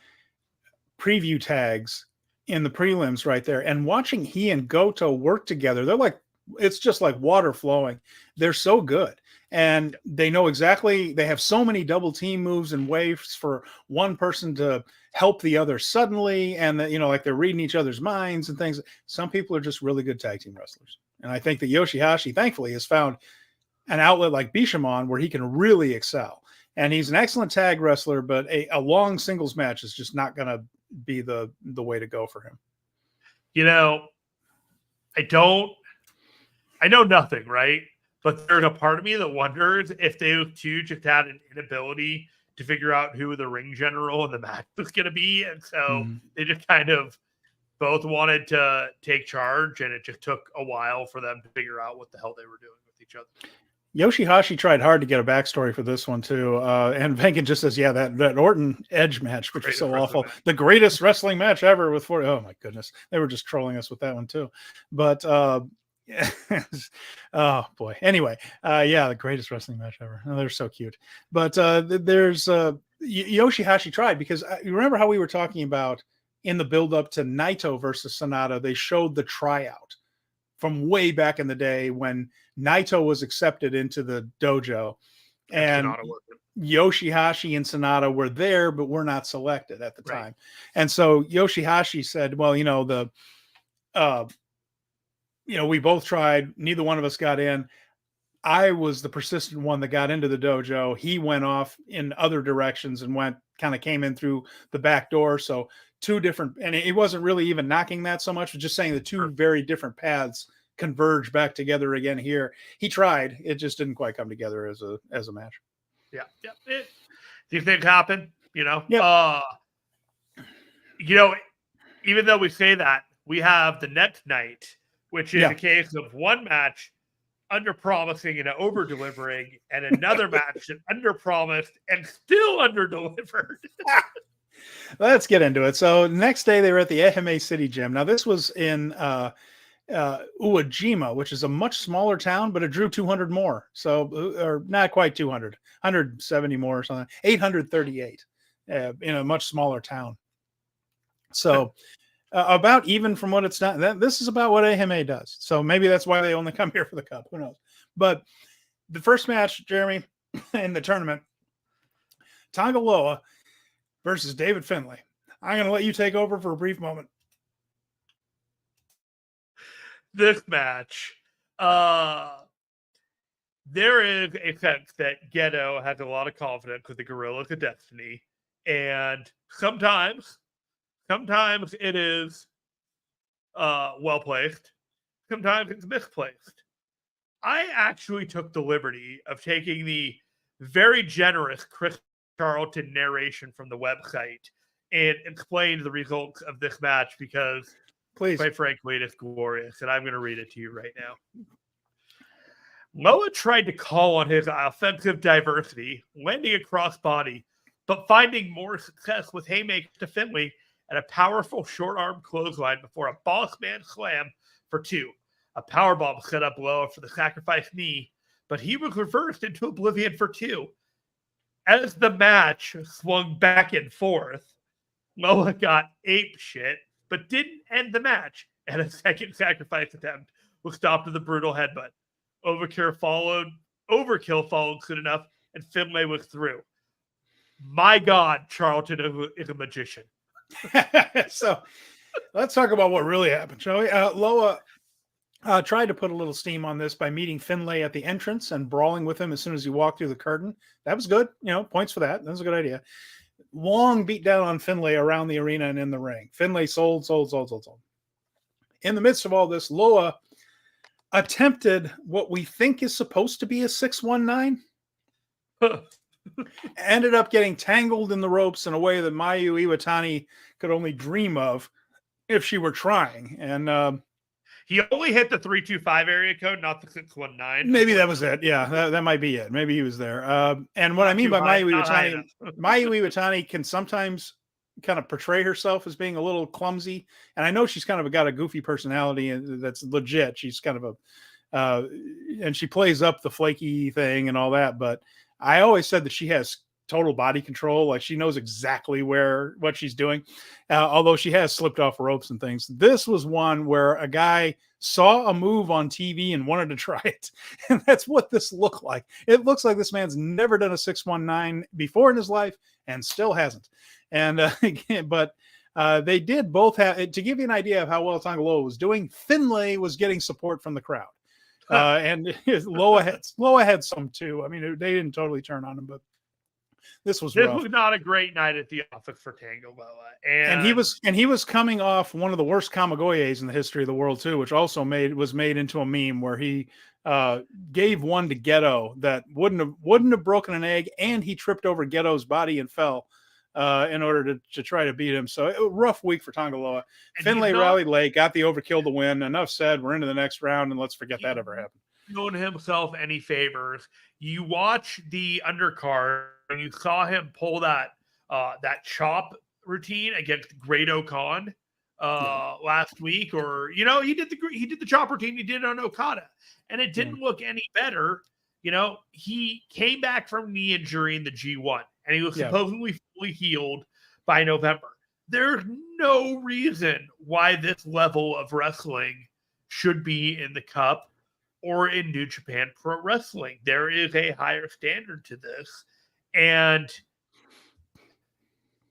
preview tags in the prelims right there, and watching he and Goto work together, they're like, it's just like water flowing. They're so good, and they know exactly, they have so many double team moves and waves for one person to help the other suddenly, and you know, like they're reading each other's minds and things. Some people are just really good tag team wrestlers, and I think that Yoshihashi thankfully has found an outlet like Bishamon where he can really excel. And he's an excellent tag wrestler, but a long singles match is just not going to be the way to go for him. You know, I know nothing, right? But there's a part of me that wonders if they two just had an inability to figure out who the ring general in the match was going to be. And so they just kind of both wanted to take charge, and it just took a while for them to figure out what the hell they were doing with each other. Yoshihashi tried hard to get a backstory for this one too, and Venkin just says, "Yeah, that Orton Edge match, which was so awful, the greatest wrestling match ever with 40." Oh my goodness, they were just trolling us with that one too. But oh boy. Anyway, yeah, the greatest wrestling match ever. Oh, they're so cute. But there's Yoshihashi tried, because you remember how we were talking about in the build up to Naito versus SANADA, they showed the tryout from way back in the day when Naito was accepted into the dojo, and Yoshihashi and SANADA were there, but were not selected at the time. And so Yoshihashi said, well, we both tried. Neither one of us got in. I was the persistent one that got into the dojo. He went off in other directions and came in through the back door. So two different, and it wasn't really even knocking that so much, just saying the two very different paths converge back together again here. He tried. It just didn't quite come together as a match. Yeah. These things happen, Yep. Even though we say that, we have the next night, which is a case of one match under-promising and over-delivering, and another match that under-promised and still under-delivered. Let's get into it. So next day they were at the Ehime City Gym. Now this was in Uwajima, which is a much smaller town, but it drew 200 more. So, or not quite 200, 170 more or something, 838 in a much smaller town. So about even from what it's done. This is about what Ehime does. So maybe that's why they only come here for the cup. Who knows? But the first match, Jeremy, in the tournament, Tanga Loa versus David Finlay. I'm going to let you take over for a brief moment. This match, there is a sense that Gedo has a lot of confidence with the Gorillas of Destiny, and sometimes it is well placed, sometimes it's misplaced. I actually took the liberty of taking the very generous Chris Charlton narration from the website and explained the results of this match because, quite frankly, it is glorious, and I'm going to read it to you right now. Loa tried to call on his offensive diversity, landing a crossbody, but finding more success with haymakers to Finlay and a powerful short-arm clothesline before a boss man slam for 2. A powerbomb set up Loa for the sacrifice knee, but he was reversed into oblivion for 2. As the match swung back and forth, Loa got ape shit, but didn't end the match, and a second sacrifice attempt was stopped with a brutal headbutt. Overkill followed soon enough, and Finlay was through. My God, Charlton is a magician. So let's talk about what really happened, shall we? Loa tried to put a little steam on this by meeting Finlay at the entrance and brawling with him as soon as he walked through the curtain. That was good. Points for that. That was a good idea. Long beat down on Finlay around the arena and in the ring. Finlay sold. In the midst of all this, Loa attempted what we think is supposed to be a 619. Ended up getting tangled in the ropes in a way that Mayu Iwatani could only dream of if she were trying. And he only hit the 325 area code, not the 619. Maybe that was it. Yeah, that might be it. Maybe he was there. And what I mean by Mayu Iwatani can sometimes kind of portray herself as being a little clumsy. And I know she's kind of got a goofy personality and that's legit. She's kind of and she plays up the flaky thing and all that. But I always said that she has total body control. Like she knows exactly what she's doing. Although she has slipped off ropes and things. This was one where a guy saw a move on TV and wanted to try it. And that's what this looked like. It looks like this man's never done a 619 before in his life and still hasn't. And but they did both have, to give you an idea of how well Tanga Loa was doing, Finlay was getting support from the crowd. And Loa had some too. I mean, they didn't totally turn on him, but this was not a great night at the office for Tanga Loa. And he was coming off one of the worst Kamigoyes in the history of the world too, which also was made into a meme where he gave one to Gedo that wouldn't have broken an egg, and he tripped over Geto's body and fell in order to try to beat him. So a rough week for Tanga Loa. Finlay rallied late, got the overkill to win. Enough said. We're into the next round, and let's forget that ever happened. Doing himself any favors. You watch the undercard and you saw him pull that chop routine against Great Okan last week, or he did the chop routine he did on Okada, and it didn't look any better. He came back from knee injury in the G1, and he was supposedly fully healed by November. There's no reason why this level of wrestling should be in the Cup or in New Japan Pro Wrestling. There is a higher standard to this. And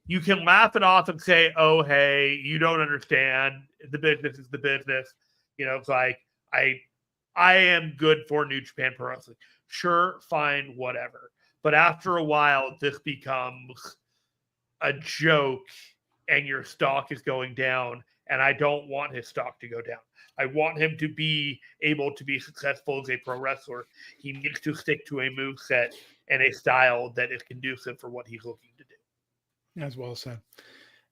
you can laugh it off and say, oh, hey, you don't understand. The business is the business. It's like, I am good for New Japan Pro Wrestling. Sure, fine, whatever. But after a while, this becomes a joke and your stock is going down. and I don't want his stock to go down. I want him to be able to be successful as a pro wrestler. He needs to stick to a moveset and a style that is conducive for what he's looking to do. As well said.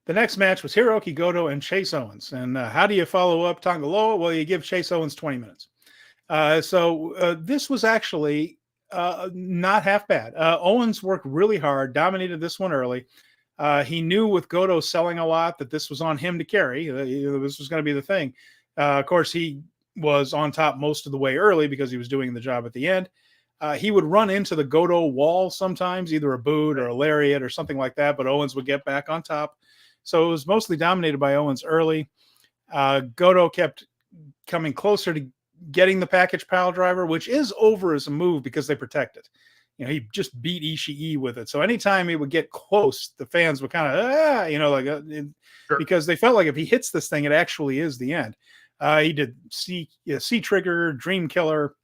The next match was Hiroki Goto and Chase Owens. And how do you follow up Tanga Loa? Well, you give Chase Owens 20 minutes. So this was actually not half bad. Owens worked really hard, dominated this one early. He knew with Goto selling a lot that this was on him to carry. This was going to be the thing. Of course, he was on top most of the way early because he was doing the job at the end. He would run into the Goto wall sometimes, either a boot or a lariat or something like that, but Owens would get back on top. So it was mostly dominated by Owens early. Goto kept coming closer to getting the package pile driver, which is over as a move because they protect it. You know, he just beat Ishii with it. So anytime he would get close, the fans would kind of, Sure. because they felt like if he hits this thing, it actually is the end. He did C Trigger, Dream Killer.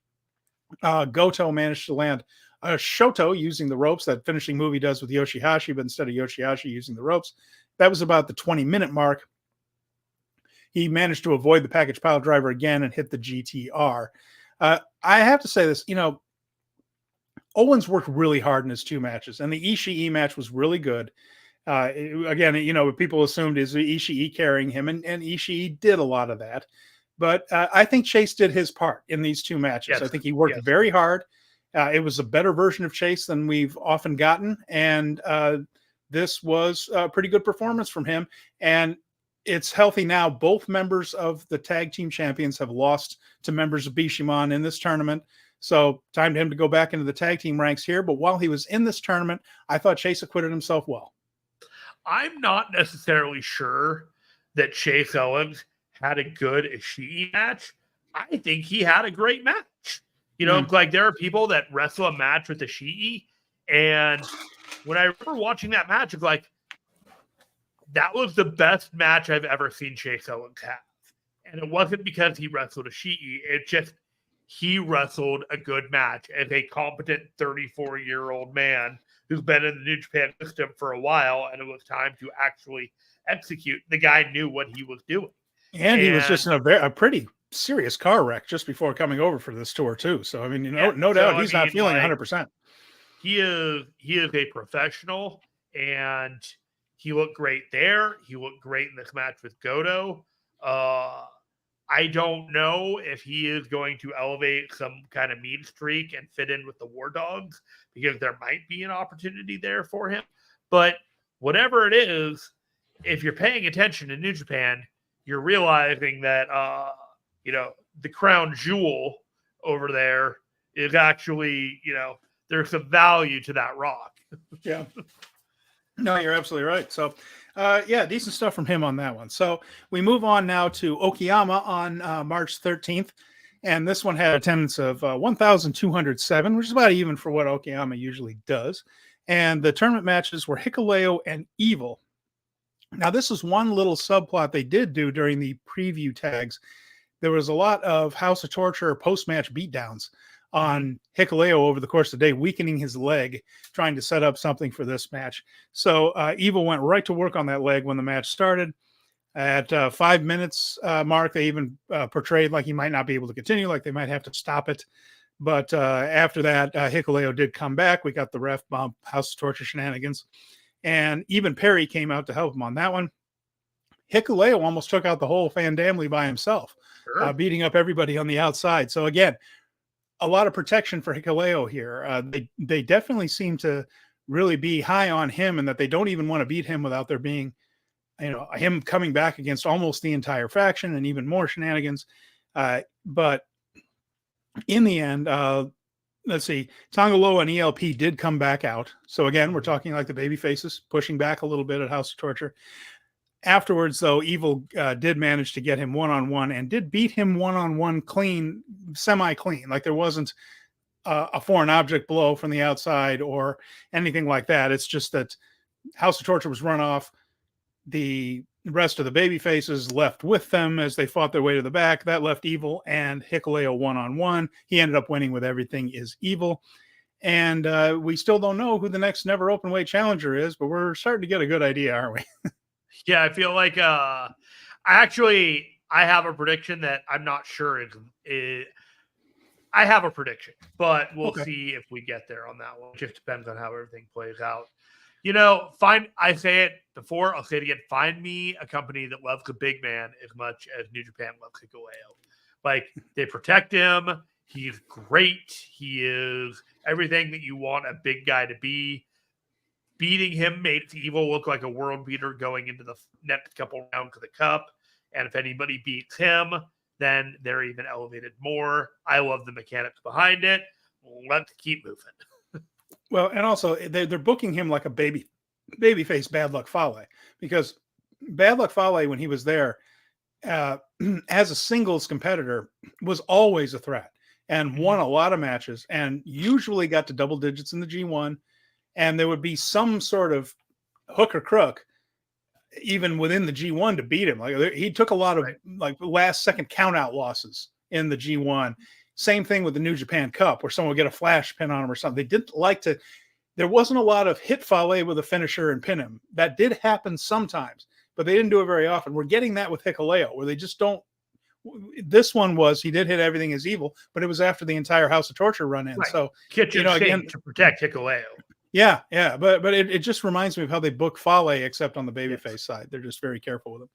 Goto managed to land a Shoto using the ropes, that finishing move he does with Yoshihashi, but instead of Yoshihashi using the ropes. That was about the 20-minute mark. He managed to avoid the package pile driver again and hit the GTR. I have to say this, Owens worked really hard in his two matches, and the Ishii match was really good. Again, people assumed is Ishii carrying him, and Ishii did a lot of that. But I think Chase did his part in these two matches. Yes. I think he worked very hard. It was a better version of Chase than we've often gotten, and this was a pretty good performance from him. And it's healthy now. Both members of the tag team champions have lost to members of Bishamon in this tournament. So time to him to go back into the tag team ranks here. But while he was in this tournament, I thought Chase acquitted himself well. I'm not necessarily sure that Chase Owens had a good Ishii match. I think he had a great match. Like there are people that wrestle a match with Ishii, and when I remember watching that match, it's like, that was the best match I've ever seen Chase Owens have. And it wasn't because he wrestled Ishii. It just, he wrestled a good match as a competent 34-year-old man who's been in the New Japan system for a while, and it was time to actually execute. The guy knew what he was doing. And he was just in a pretty serious car wreck just before coming over for this tour too. So, I mean, no doubt he's not feeling 100%. He is a professional, and he looked great there. He looked great in this match with Goto. I don't know if he is going to elevate some kind of mean streak and fit in with the War Dogs, because there might be an opportunity there for him. But whatever it is, if you're paying attention to New Japan, you're realizing that, the crown jewel over there is actually, there's some value to that rock. Yeah. No, you're absolutely right. So, decent stuff from him on that one. So we move on now to Okayama on March 13th. And this one had attendance of 1,207, which is about even for what Okayama usually does. And the tournament matches were Hikuleo and Evil. Now, this is one little subplot they did do during the preview tags. There was a lot of House of Torture post-match beatdowns on Hikuleo over the course of the day, weakening his leg, trying to set up something for this match. So Evil went right to work on that leg when the match started. At 5 minutes mark, they even portrayed like he might not be able to continue, like they might have to stop it. But after that, Hikuleo did come back. We got the ref bump, House of Torture shenanigans. And even Perry came out to help him on that one. Hikuleo almost took out the whole Fandamli by himself, beating up everybody on the outside. So again, a lot of protection for Hikuleo here. They definitely seem to really be high on him, and that they don't even want to beat him without there being, him coming back against almost the entire faction and even more shenanigans. But in the end, let's see, Tanga Loa and ELP did come back out. So again, we're talking like the baby faces pushing back a little bit at House of Torture. Afterwards, though, Evil did manage to get him one-on-one and did beat him one-on-one clean, semi-clean. Like there wasn't a foreign object blow from the outside or anything like that. It's just that House of Torture was run off. The rest of the baby faces left with them as they fought their way to the back. That left Evil and Hikuleo one-on-one. He ended up winning with Everything is Evil. And we still don't know who the next Never Openweight challenger is, but we're starting to get a good idea, aren't we? Yeah, I feel like I I have a prediction that I'm not sure I have a prediction, but we'll see if we get there on that one. It just depends on how everything plays out. I say it before, I'll say it again. Find me a company that loves the big man as much as New Japan loves Hikuleo. Like, they protect him. He's great. He is everything that you want a big guy to be. Beating him made Evil look like a world beater going into the next couple rounds of the cup. And if anybody beats him, then they're even elevated more. I love the mechanics behind it. Let's keep moving. Well, and also they're booking him like a babyface Bad Luck Fale, because Bad Luck Fale, when he was there as a singles competitor, was always a threat and won a lot of matches and usually got to double digits in the G1. And there would be some sort of hook or crook even within the G1 to beat him. Like, he took a lot of like last second count out losses in the G1. Same thing with the New Japan Cup, where someone would get a flash pin on him or something. They didn't like to. There wasn't a lot of hit Fale with a finisher and pin him. That did happen sometimes, but they didn't do it very often. We're getting that with Hikuleo, where they just don't. This one was, he did hit everything as Evil, but it was after the entire House of Torture run in. Right. So kitchen again to protect Hikuleo. Yeah, but it just reminds me of how they book Fale, except on the babyface side. They're just very careful with him.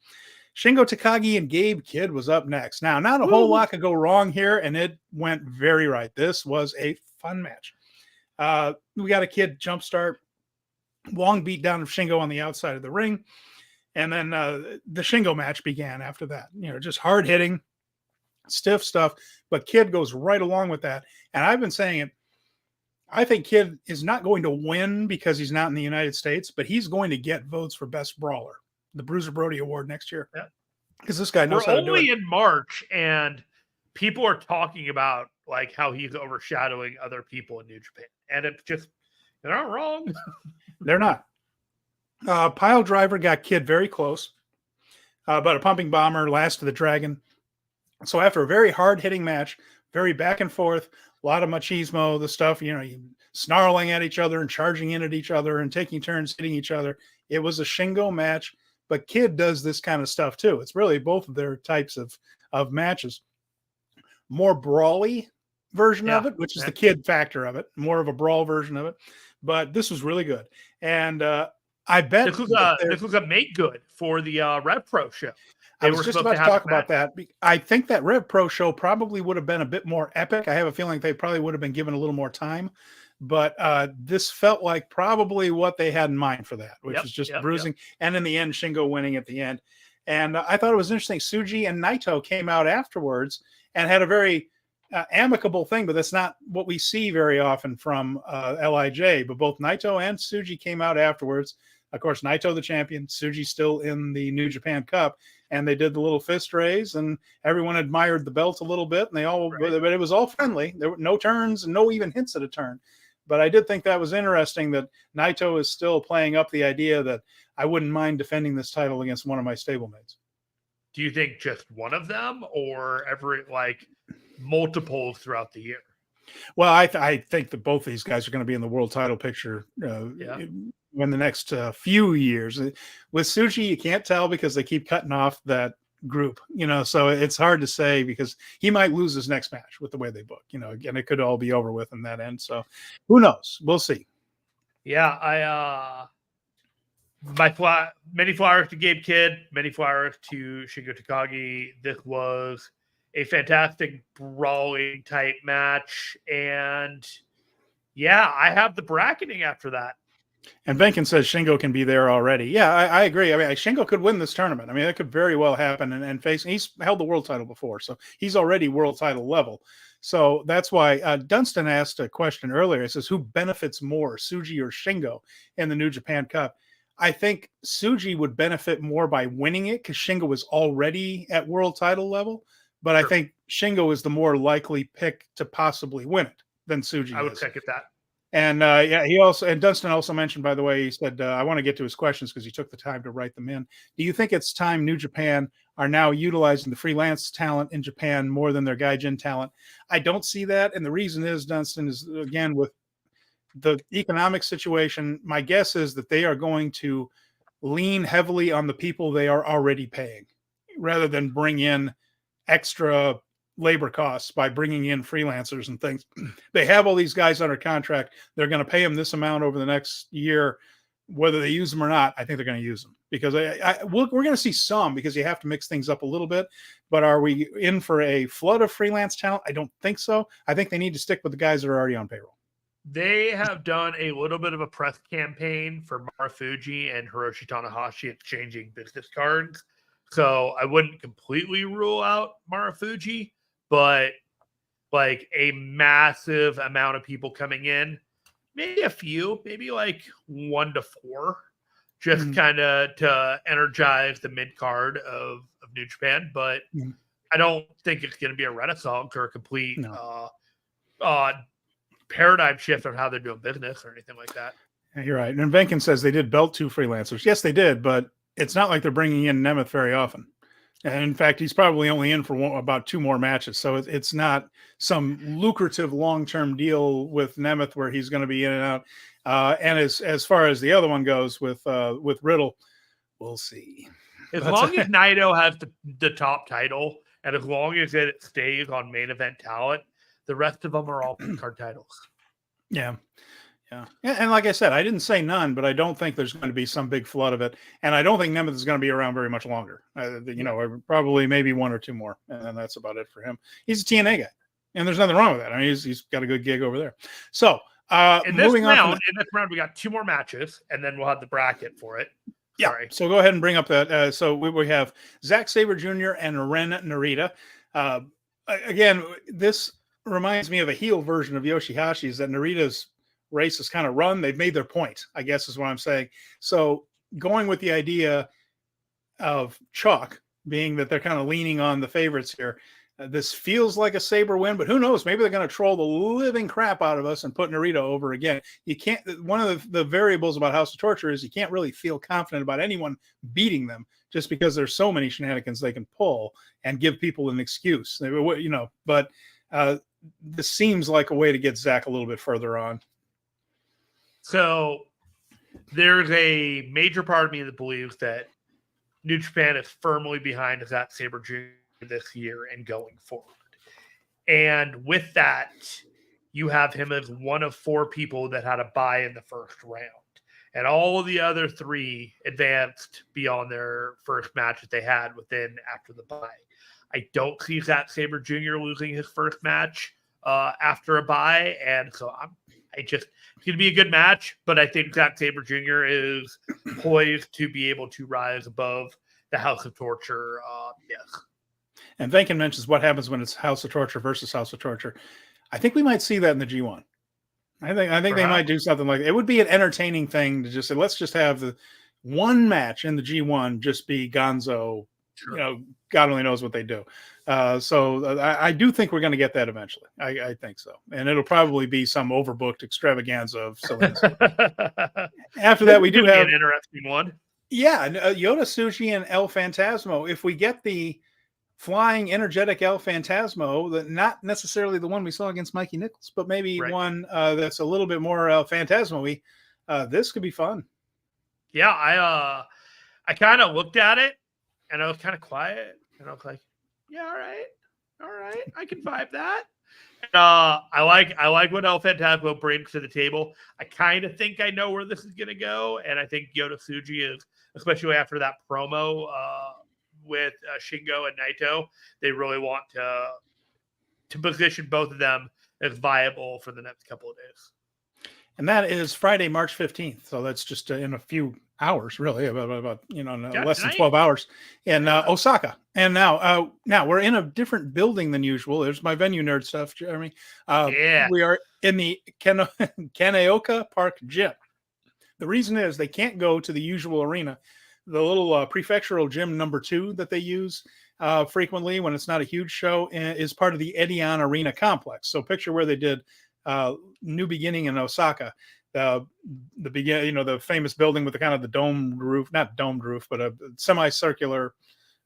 Shingo Takagi and Gabe Kidd was up next. Now, not a whole lot could go wrong here, and it went very right. This was a fun match. We got a Kidd jumpstart, long beat down of Shingo on the outside of the ring, and then the Shingo match began after that. Just hard hitting, stiff stuff, but Kidd goes right along with that. And I've been saying it. I think Kidd is not going to win because he's not in the United States, but he's going to get votes for Best Brawler, the Bruiser Brody Award next year. Yeah. Because this guy knows how to do it. We're only in March, and people are talking about like how he's overshadowing other people in New Japan. And it's just, they're not wrong. They're not. Pile Driver got Kidd very close, but a pumping bomber, last of the dragon. So after a very hard-hitting match, very back and forth, a lot of machismo, the stuff, snarling at each other and charging in at each other and taking turns hitting each other. It was a Shingo match, but Kidd does this kind of stuff too. It's really both of their types of matches. More brawly version of it, which is the Kidd factor of it, more of a brawl version of it. But this was really good. And I bet this was a make good for the Rev Pro show. I was just about to talk about that. I think that Rev Pro show probably would have been a bit more epic. I have a feeling they probably would have been given a little more time. But this felt like probably what they had in mind for that, which is just bruising. And in the end, Shingo winning at the end. And I thought it was interesting. Tsuji and Naito came out afterwards and had a very amicable thing, but that's not what we see very often from LIJ. But both Naito and Tsuji came out afterwards. Of course, Naito the champion, Tsuji still in the New Japan Cup, and they did the little fist raise, and everyone admired the belt a little bit, and but it was all friendly. There were no turns and no even hints at a turn. But I did think that was interesting that Naito is still playing up the idea that I wouldn't mind defending this title against one of my stablemates. Do you think just one of them, or multiples throughout the year? Well, I think that both these guys are going to be in the world title picture in the next few years. With Tsuji, you can't tell because they keep cutting off that group, so it's hard to say because he might lose his next match with the way they book, again, it could all be over with in that end. So who knows? We'll see. Yeah. Many flowers to Gabe Kidd, many flowers to Shingo Takagi. This was a fantastic brawling type match. And I have the bracketing after that. And Venkin says Shingo can be there already. Yeah, I agree. I mean, Shingo could win this tournament. I mean, that could very well happen. And he's held the world title before, so he's already world title level. So that's why Dunstan asked a question earlier. It says, who benefits more, Tsuji or Shingo in the New Japan Cup? I think Tsuji would benefit more by winning it because Shingo was already at world title level. But sure. I think Shingo is the more likely pick to possibly win it than Tsuji. I would second that. And and Dunstan also mentioned, by the way, he said, I want to get to his questions because he took the time to write them in. Do you think it's time New Japan are now utilizing the freelance talent in Japan more than their Gaijin talent? I don't see that. And the reason is, Dunstan, is again, with the economic situation, my guess is that they are going to lean heavily on the people they are already paying. rather than bring in extra labor costs by bringing in freelancers and things. They have all these guys under contract. They're going to pay them this amount over the next year. Whether they use them or not, I think they're going to use them because we're going to see some because you have to mix things up a little bit. But are we in for a flood of freelance talent? I don't think so. I think they need to stick with the guys that are already on payroll. They have done a little bit of a press campaign for Marufuji and Hiroshi Tanahashi exchanging business cards. So I wouldn't completely rule out Marufuji, but like a massive amount of people coming in, maybe a few, maybe like 1 to 4, just kind of to energize the mid card of New Japan. But I don't think it's going to be a renaissance or a complete paradigm shift on how they're doing business or anything like that. Yeah, you're right. And Venkin says they did belt 2 freelancers. Yes, they did, but it's not like they're bringing in Nemeth very often. And in fact, he's probably only in for about 2 more matches. So it's not some lucrative long-term deal with Nemeth where he's going to be in and out. And as far as the other one goes with Riddle, we'll see. As long as Naito has the top title and as long as it stays on main event talent, the rest of them are all card titles. Yeah. Yeah. And like I said, I didn't say none, but I don't think there's going to be some big flood of it. And I don't think Nemeth is going to be around very much longer. Probably maybe 1 or 2 more. And that's about it for him. He's a TNA guy. And there's nothing wrong with that. I mean, he's got a good gig over there. So in this round, we got 2 more matches, and then we'll have the bracket for it. Yeah. Sorry. So go ahead and bring up that. So we have Zack Sabre Jr. and Ren Narita. Again, this reminds me of a heel version of Yoshihashi's that Narita's race is kind of run. They've made their point, I guess is what I'm saying. So going with the idea of chalk being that they're kind of leaning on the favorites here, this feels like a Sabre win, but who knows? Maybe they're going to troll the living crap out of us and put Narita over again. You can't, one of the variables about House of Torture is you can't really feel confident about anyone beating them just because there's so many shenanigans they can pull and give people an excuse, but this seems like a way to get Zack a little bit further on. So there's a major part of me that believes that New Japan is firmly behind Zack Sabre Jr. this year and going forward. And with that, you have him as one of 4 people that had a bye in the first round. And all of the other 3 advanced beyond their first match that they had after the bye. I don't see Zack Sabre Jr. losing his first match after a bye. And so it's going to be a good match, but I think Zack Sabre Jr. is poised to be able to rise above the House of Torture. Yes. And Venkin mentions what happens when it's House of Torture versus House of Torture. I think we might see that in the G1. I think they might do something like that. It would be an entertaining thing to just say, let's just have the one match in the G1 just be Gonzo. Sure. God only knows what they do. So I do think we're going to get that eventually. I think so. And it'll probably be some overbooked extravaganza of silliness. After that, we do have an interesting one. Yeah. Yota, Tsuji, and El Phantasmo. If we get the flying, energetic El Phantasmo, not necessarily the one we saw against Mikey Nichols, but maybe one that's a little bit more El Phantasmo-y, this could be fun. Yeah. I kind of looked at it and I was kind of quiet and I was like, yeah, all right. I can vibe that. And, I like what El Phantasmo brings to the table. I kind of think I know where this is going to go. And I think Yota Tsuji is, especially after that promo with Shingo and Naito, they really want to position both of them as viable for the next couple of days. And that is Friday, March 15th. So that's just in a few hours, really, about less than 12 hours in Osaka. And now we're in a different building than usual. There's my venue nerd stuff, Jeremy. We are in the Kaneoka Park Gym. The reason is they can't go to the usual arena. The little prefectural gym number 2 that they use frequently when it's not a huge show is part of the Edion Arena complex. So picture where they did New Beginning in Osaka, the famous building with the kind of the domed roof, not domed roof, but a semicircular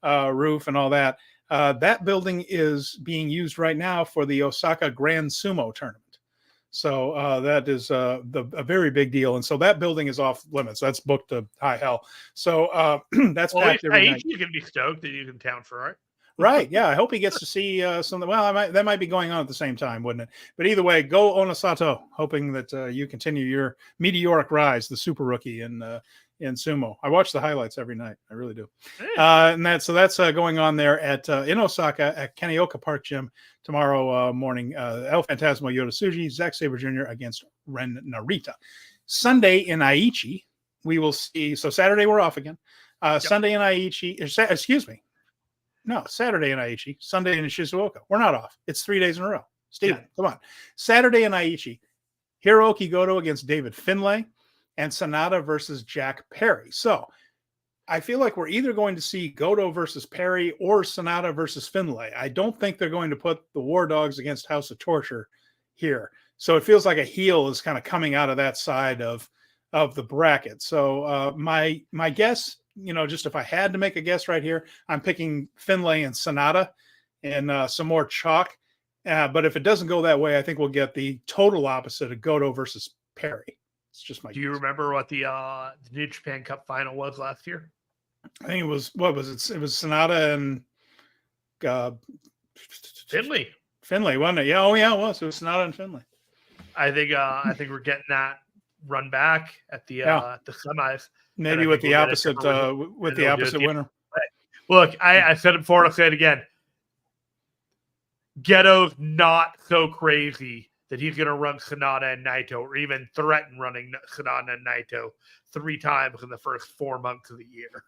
roof and all that. That building is being used right now for the Osaka Grand Sumo tournament. So that is a very big deal. And so that building is off limits. That's booked to high hell. So that's packed every night. You can be stoked that he's in town for it. Right. Yeah. I hope he gets to see something. Well, that might be going on at the same time, wouldn't it? But either way, go Onosato, hoping that you continue your meteoric rise, the super rookie in sumo. I watch the highlights every night. I really do. And that's going on there in Osaka at Kaneoka Park Gym tomorrow morning. El Phantasmo Yota Tsuji, Zack Sabre Jr. against Ren Narita. Sunday in Aichi, we will see. So Saturday we're off again. Sunday in Aichi, excuse me. No, Saturday in Aichi, Sunday in Shizuoka. We're not off. It's 3 days in a row. Steven, come on. Saturday in Aichi, Hiroki Goto against David Finlay, and SANADA versus Jack Perry. So I feel like we're either going to see Goto versus Perry or SANADA versus Finlay. I don't think they're going to put the War Dogs against House of Torture here. So it feels like a heel is kind of coming out of that side of the bracket. So my guess, just if I had to make a guess right here, I'm picking Finlay and SANADA and some more chalk. But if it doesn't go that way, I think we'll get the total opposite of Goto versus Perry. It's just my guess. Do you remember what the New Japan Cup final was last year? I think it was, what was it? It was SANADA and Finlay. Finlay, wasn't it? Yeah. Oh, yeah, it was. It was SANADA and Finlay. I think we're getting that run back at the semis. Maybe with the opposite winner. Look, I said it before, I'll say it again. Ghetto's not so crazy that he's going to run SANADA and Naito, or even threaten running SANADA and Naito 3 times in the first 4 months of the year.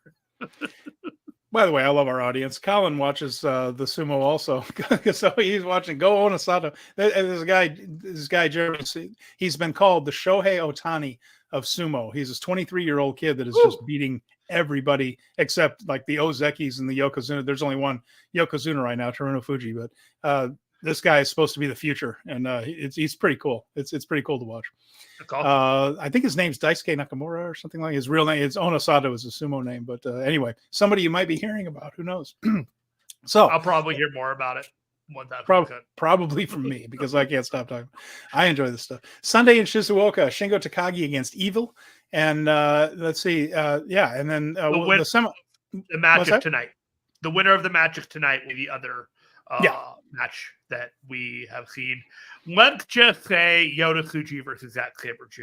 By the way, I love our audience. Colin watches the sumo also, so he's watching Go Onosato. This guy Jeremy, he's been called the Shohei Ohtani of sumo. He's this 23-year-old kid that is just beating everybody except like the Ozekis and the Yokozuna. There's only one Yokozuna right now, Teruno Fuji, but this guy is supposed to be the future, and he's pretty cool. It's pretty cool to watch. Awesome. I think his name's Daisuke Nakamura or something like his real name. It's Onosato is a sumo name, but anyway, somebody you might be hearing about. Who knows? So I'll probably hear more about it. Probably from me, because I can't stop talking. I enjoy this stuff. Sunday in Shizuoka, Shingo Takagi against Evil, and let's see, and then the match of tonight. The winner of the matches tonight will be the other match that we have seen. Let's just say Yota Tsuji versus Zack Sabre Jr.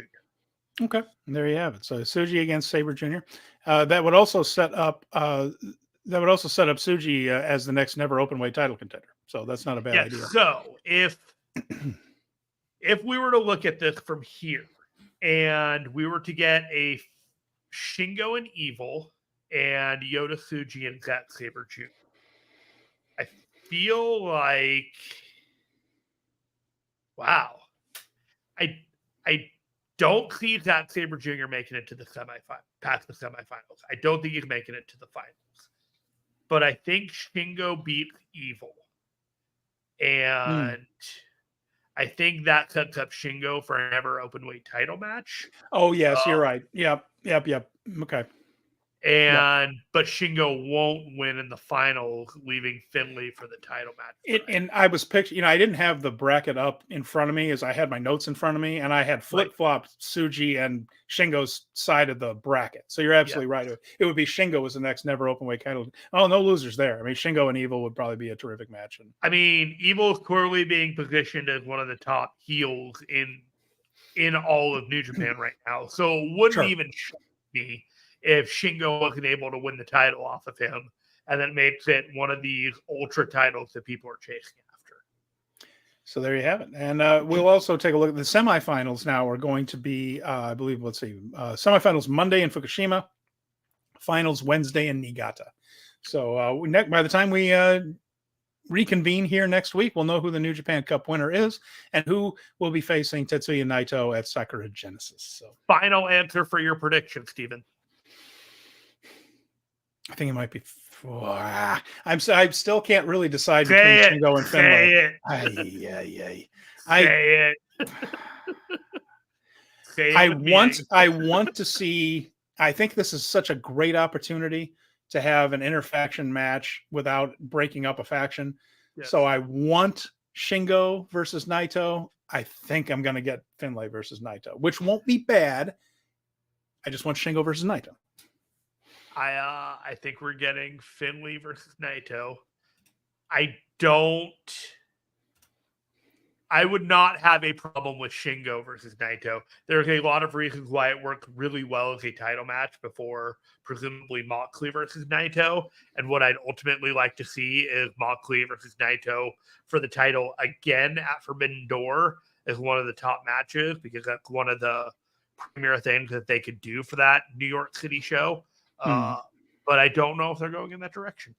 Okay, there you have it. So Tsuji against Sabre Jr. That would also set up Tsuji as the next never openweight title contender. So that's not a bad idea. So if we were to look at this from here, and we were to get a Shingo and Evil and Yota Tsuji and Zack Sabre Jr., I feel like, wow, I don't see Zack Sabre Jr. making it to the past the semifinals. I don't think he's making it to the finals. But I think Shingo beats Evil. And I think that sets up Shingo for an ever openweight title match. Oh, yes, you're right. Yep. Okay. But Shingo won't win in the finals, leaving Finlay for the title match. And I was picturing, I didn't have the bracket up in front of me as I had my notes in front of me, and I had flip-flopped Tsuji and Shingo's side of the bracket. So you're absolutely right. It would be Shingo as the next never openweight title. Oh, no losers there. I mean, Shingo and Evil would probably be a terrific match. I mean, Evil's clearly being positioned as one of the top heels in all of New Japan right now. So it wouldn't even shock me if Shingo wasn't able to win the title off of him, and that makes it one of these ultra titles that people are chasing after. So there you have it. And we'll also take a look at the semifinals now are going to be, I believe, semifinals Monday in Fukushima, finals Wednesday in Niigata. So by the time we reconvene here next week, we'll know who the New Japan Cup winner is and who will be facing Tetsuya Naito at Sakura Genesis. So final answer for your prediction, Steven. I think it might be. I still can't really decide between Shingo and Finlay. Say it. I want to see. I think this is such a great opportunity to have an interfaction match without breaking up a faction. Yes. So I want Shingo versus Naito I think I'm going to get Finlay versus Naito, which won't be bad. I just want Shingo versus Naito. I think we're getting Finlay versus Naito. I would not have a problem with Shingo versus Naito. There's a lot of reasons why it worked really well as a title match before presumably Moxley versus Naito. And what I'd ultimately like to see is Moxley versus Naito for the title again at Forbidden Door as one of the top matches, because that's one of the premier things that they could do for that New York City show. But I don't know if they're going in that direction.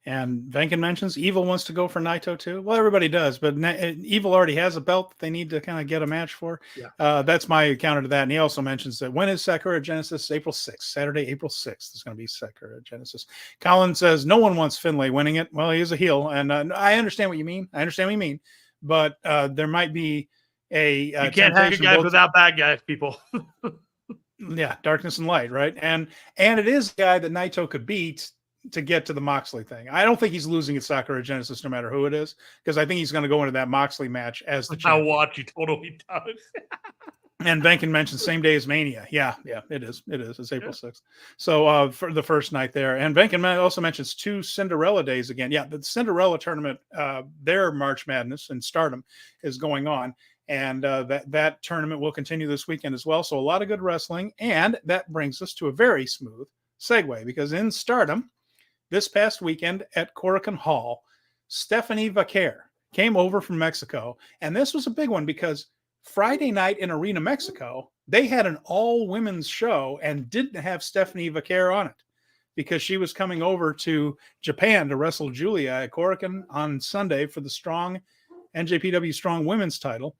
And Venkin mentions Evil wants to go for Naito too. Well, everybody does, but Evil already has a belt that they need to kind of get a match for. Yeah. That's my counter to that. And he also mentions that when is Sakura Genesis? April 6th, Saturday, April 6th is going to be Sakura Genesis. Colin says no one wants Finlay winning it. Well, he is a heel, and I understand what you mean. But there might be a you can't have good guys without bad guys, people. Yeah, darkness and light, right? And it is a guy that Naito could beat to get to the Moxley thing. I don't think he's losing at Sakura Genesis no matter who it is, because I think he's going to go into that Moxley match as the champion. I'll watch. He totally does. And Venkin mentioned same day as Mania. Yeah, it is. It's April 6th. So for the first night there. And Venkin also mentions 2 Cinderella days again. Yeah, the Cinderella tournament, their March Madness and Stardom is going on. And that tournament will continue this weekend as well. So a lot of good wrestling. And that brings us to a very smooth segue, because in Stardom, this past weekend at Korakuen Hall, Stephanie Vaquer came over from Mexico. And this was a big one because Friday night in Arena Mexico, they had an all-women's show and didn't have Stephanie Vaquer on it because she was coming over to Japan to wrestle Giulia at Korakuen on Sunday for the strong NJPW Strong Women's title.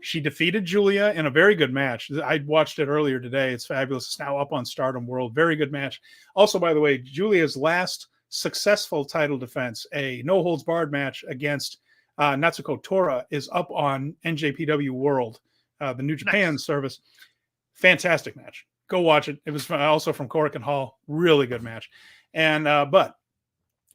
She defeated Giulia in a very good match. I watched it earlier today. It's fabulous. It's now up on Stardom World. Very good match. Also, by the way, Giulia's last successful title defense, a no-holds-barred match against Natsuko Tora, is up on NJPW World, the New Japan service. Fantastic match. Go watch it. It was also from Korakuen Hall. Really good match. And but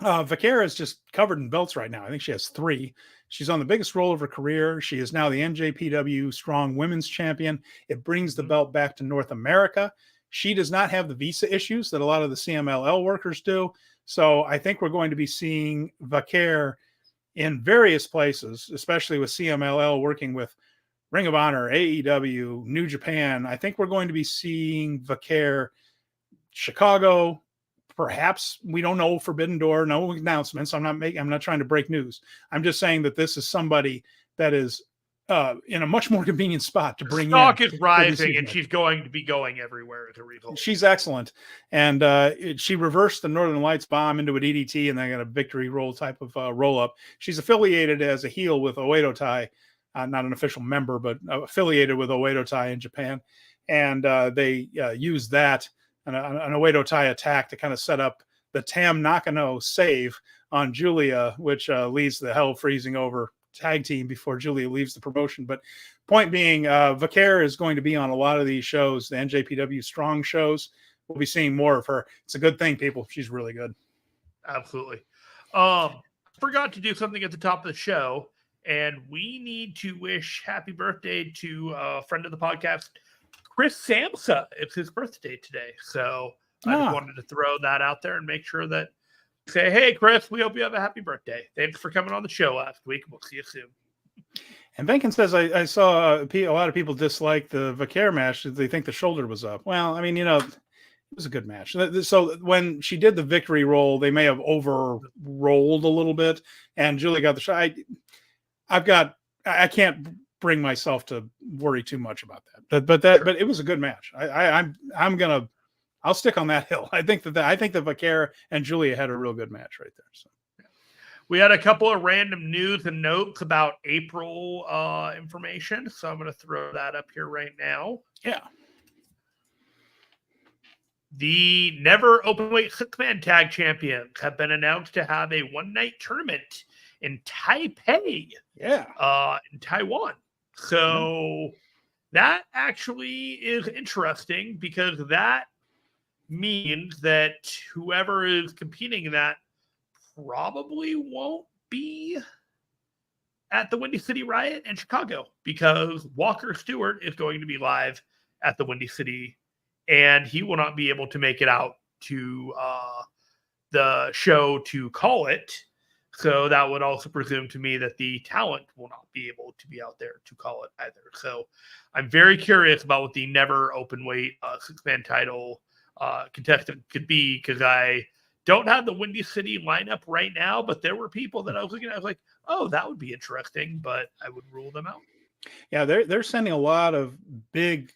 Vaquer is just covered in belts right now. I think she has 3. She's on the biggest role of her career. She is now the NJPW Strong Women's Champion. It brings the belt back to North America. She does not have the visa issues that a lot of the CMLL workers do. So I think we're going to be seeing Vaquer in various places, especially with CMLL working with Ring of Honor, AEW, New Japan. I think we're going to be seeing Vaquer Chicago. Perhaps, we don't know, Forbidden Door, no announcements. I'm not trying to break news. I'm just saying that this is somebody that is in a much more convenient spot to bring in. Stock is rising, and she's going to be going everywhere as a result. She's excellent. And she reversed the Northern Lights bomb into a DDT, and then got a victory roll type of roll-up. She's affiliated as a heel with Oedo Tai, not an official member, but affiliated with Oedo Tai in Japan. And they use that, an Oedo Tai attack, to kind of set up the Tam Nakano save on Giulia, which leads to the Hell Freezing Over tag team before Giulia leaves the promotion. But point being, Vaquer is going to be on a lot of these shows, the NJPW Strong shows. We'll be seeing more of her. It's a good thing, people. She's really good. Absolutely. Forgot to do something at the top of the show, and we need to wish happy birthday to a friend of the podcast, Chris Samsa. It's his birthday today. So I just wanted to throw that out there and make sure that say, hey, Chris, we hope you have a happy birthday. Thanks for coming on the show last week. We'll see you soon. And Venkin says, I saw a lot of people dislike the Vaquer match. They think the shoulder was up. Well, I mean, it was a good match. So when she did the victory roll, they may have over-rolled a little bit, and Giulia got the shot. I can't bring myself to worry too much about that. But it was a good match. I'll stick on that hill. I think that Vaquer and Giulia had a real good match right there. So we had a couple of random news and notes about April information, so I'm going to throw that up here right now. Yeah. The Never Openweight 6-man tag champions have been announced to have a one-night tournament in Taipei. Yeah. In Taiwan. So that actually is interesting, because that means that whoever is competing in that probably won't be at the Windy City Riot in Chicago because Walker Stewart is going to be live at the Windy City, and he will not be able to make it out to the show to call it. So that would also presume to me that the talent will not be able to be out there to call it either. So I'm very curious about what the never open weight 6-man title contestant could be, because I don't have the Windy City lineup right now, but there were people that I was looking at. I was like, oh, that would be interesting, but I would rule them out. Yeah, they're sending a lot of big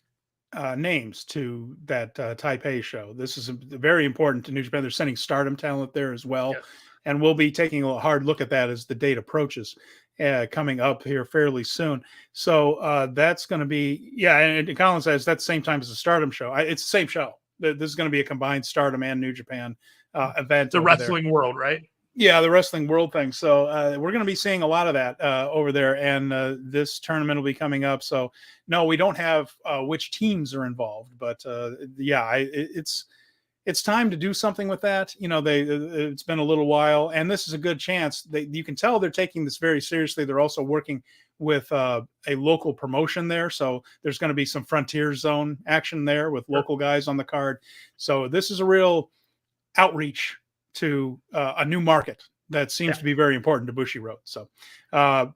names to that Taipei show. This is very important to New Japan. They're sending Stardom talent there as well. Yes. And we'll be taking a hard look at that as the date approaches, coming up here fairly soon. So that's going to be, and Colin says that's the same time as the Stardom show. It's the same show. This is going to be a combined Stardom and New Japan event. The wrestling world, right? Yeah, the wrestling world thing. So we're going to be seeing a lot of that over there, and this tournament will be coming up. So no, we don't have which teams are involved, but it's time to do something with that. You know, it's been a little while, and this is a good chance. You can tell they're taking this very seriously. They're also working with a local promotion there, so there's going to be some frontier zone action there with local guys on the card. So this is a real outreach to a new market that seems to be very important to Bushiroad. So, and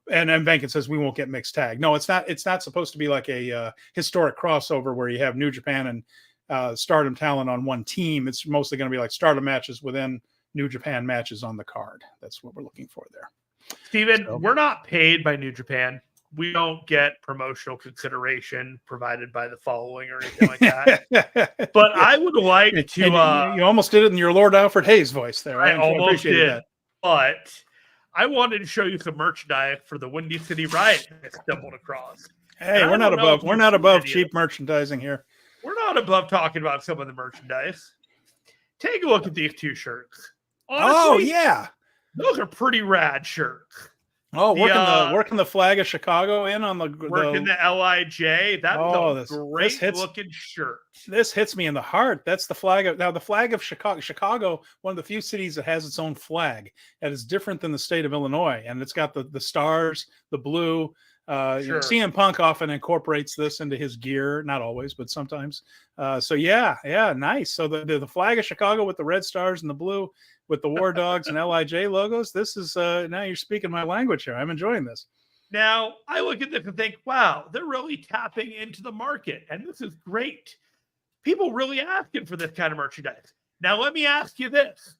Venkin says we won't get mixed tag. No, it's not. It's not supposed to be like a historic crossover where you have New Japan and Stardom talent on one team. It's mostly going to be like Stardom matches within New Japan matches on the card. That's what we're looking for there. Steven, we're not paid by New Japan. We don't get promotional consideration provided by the following or anything like that. But I would like to. You almost did it in your Lord Alfred Hayes voice there. I almost did. That. But I wanted to show you some merchandise for the Windy City Riot I stumbled across. Hey, we're not above cheap merchandising here. We're not above talking about some of the merchandise. Take a look at these two shirts. Honestly, those are pretty rad shirts. Oh, working the flag of Chicago in on the working the LIJ. That's a great looking shirt. This hits me in the heart. That's the flag of Chicago. Chicago, one of the few cities that has its own flag that is different than the state of Illinois, and it's got the stars, the blue. CM Punk often incorporates this into his gear, not always, but sometimes. So nice. So the flag of Chicago with the red stars and the blue with the War Dogs and LIJ logos. This is now you're speaking my language here. I'm enjoying this. Now I look at this and think, wow, they're really tapping into the market, and this is great. People really asking for this kind of merchandise. Now let me ask you this: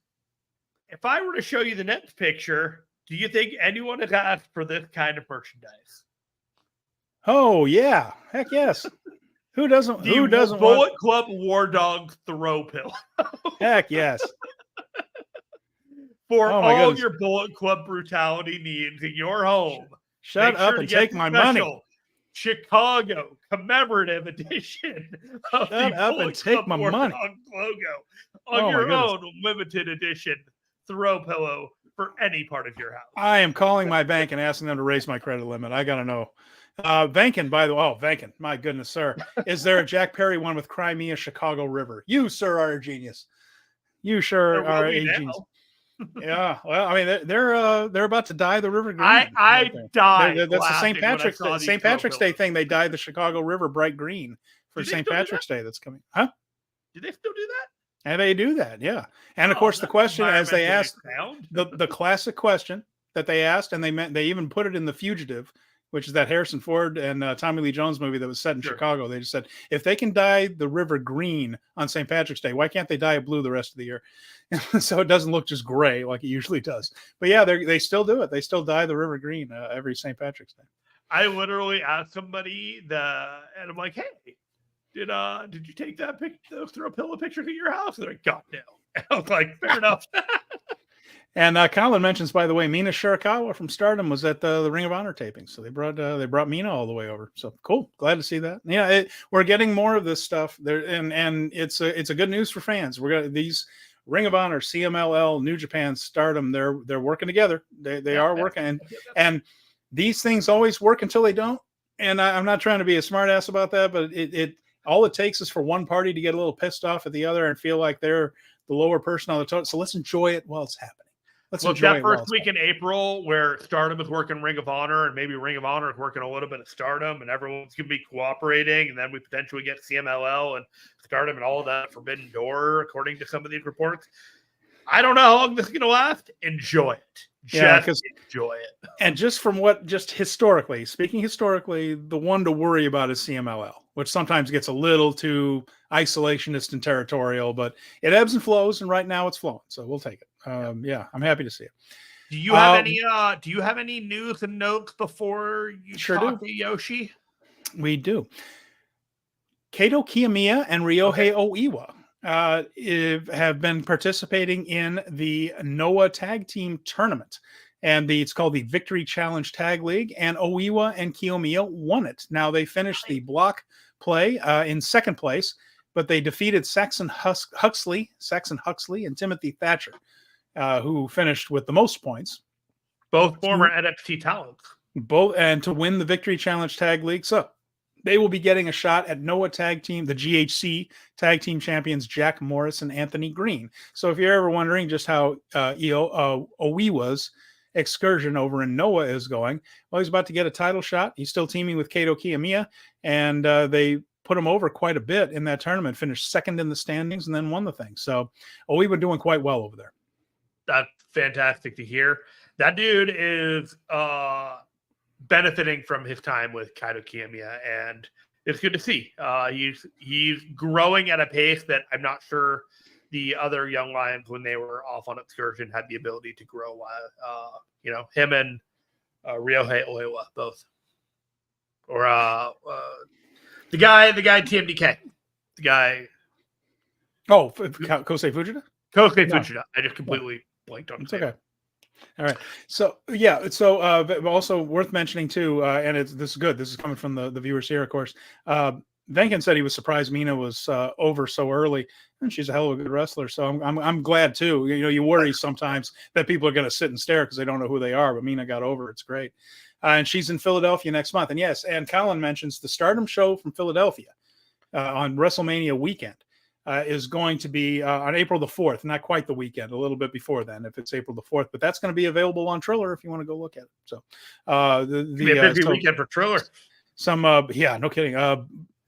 if I were to show you the next picture, do you think anyone has asked for this kind of merchandise? Oh yeah, heck yes. Who doesn't? Who doesn't? Bullet Club War Dog throw pillow. Heck yes. For all your Bullet Club brutality needs in your home. Shut up and take my money. Chicago commemorative edition of Shut the up Bullet and take Club my War money Dog logo on your own limited edition throw pillow for any part of your house. I am calling my bank and asking them to raise my credit limit. I got to know. Venkin, by the way, Venkin, my goodness, sir. Is there a Jack Perry one with Crimea Chicago River? You, sir, are a genius. You sure are a genius. Yeah, well, I mean, they're about to dye the river green. I died. That's the St. Patrick's Day thing. They dyed the Chicago River bright green for St. Patrick's Day that's coming. Huh? Do they still do that? And they do that, yeah. And of course, the question, as they asked, the classic question that they asked, and they even put it in The Fugitive, which is that Harrison Ford and Tommy Lee Jones movie that was set in Chicago. They just said, if they can dye the river green on St. Patrick's Day, why can't they dye it blue the rest of the year? So it doesn't look just gray like it usually does. But yeah, they still do it. They still dye the river green every St. Patrick's Day. I literally asked somebody and I'm like, hey, did you take those throw pillow pictures of your house? And they're like, God, no. And I was like, fair enough. And Colin mentions, by the way, Mina Shirakawa from Stardom was at the Ring of Honor taping, so they brought Mina all the way over. So cool, glad to see that. Yeah, we're getting more of this stuff there, and it's a good news for fans. We're gonna these Ring of Honor, CMLL, New Japan, Stardom. They're working together. They are working, and these things always work until they don't. And I'm not trying to be a smartass about that, but it all it takes is for one party to get a little pissed off at the other and feel like they're the lower person on the totem. So let's enjoy it while it's happening. let's Well, enjoy that it while first it's week fun. in April where Stardom is working Ring of Honor and maybe Ring of Honor is working a little bit of Stardom and everyone's going to be cooperating. And then we potentially get CMLL and Stardom and all of that Forbidden Door, according to some of these reports. I don't know how long this is going to last. Enjoy it. Just enjoy it. And just from speaking historically, the one to worry about is CMLL, which sometimes gets a little too isolationist and territorial, but it ebbs and flows, and right now it's flowing, so we'll take it. Yeah, I'm happy to see it. Do you have any? Do you have any news and notes before you talk to Yoshie? We do. Kato Kiyomiya and Ryohei Oiwa have been participating in the Noah Tag Team Tournament. And it's called the Victory Challenge Tag League, and Oiwa and Kiyomiya won it. Now, they finished the block play in second place, but they defeated Saxon Huxley and Timothy Thatcher, who finished with the most points. Both former NXT talents. And to win the Victory Challenge Tag League. So they will be getting a shot at Noah Tag Team, the GHC Tag Team Champions, Jack Morris and Anthony Green. So if you're ever wondering just how Oiwa's excursion over in Noah is going, well, he's about to get a title shot. He's still teaming with Kato Kiyomiya, and they put him over quite a bit in that tournament, finished second in the standings, and then won the thing. So Oiwa doing quite well over there. That's fantastic to hear. That dude is benefiting from his time with Kaito Kiyomiya, and it's good to see. He's growing at a pace that I'm not sure the other young lions, when they were off on excursion, had the ability to grow. Him and Ryohei Oiwa both, or the guy TMDK, the guy. Oh, Kosei Fujita. Fujita. I just completely blanked on. It's okay. All right. So yeah. So also worth mentioning too, and this is good. This is coming from the viewers here, of course. Venkin said he was surprised Mina was over so early, and she's a hell of a good wrestler. So I'm glad too. You worry sometimes that people are going to sit and stare because they don't know who they are, but Mina got over. It's great, and she's in Philadelphia next month. And yes, and Colin mentions the Stardom show from Philadelphia on WrestleMania weekend. Is going to be on April the 4th, not quite the weekend, a little bit before then, if it's April the 4th, but that's going to be available on Triller if you want to go look at it. So the busy weekend for Triller. No kidding.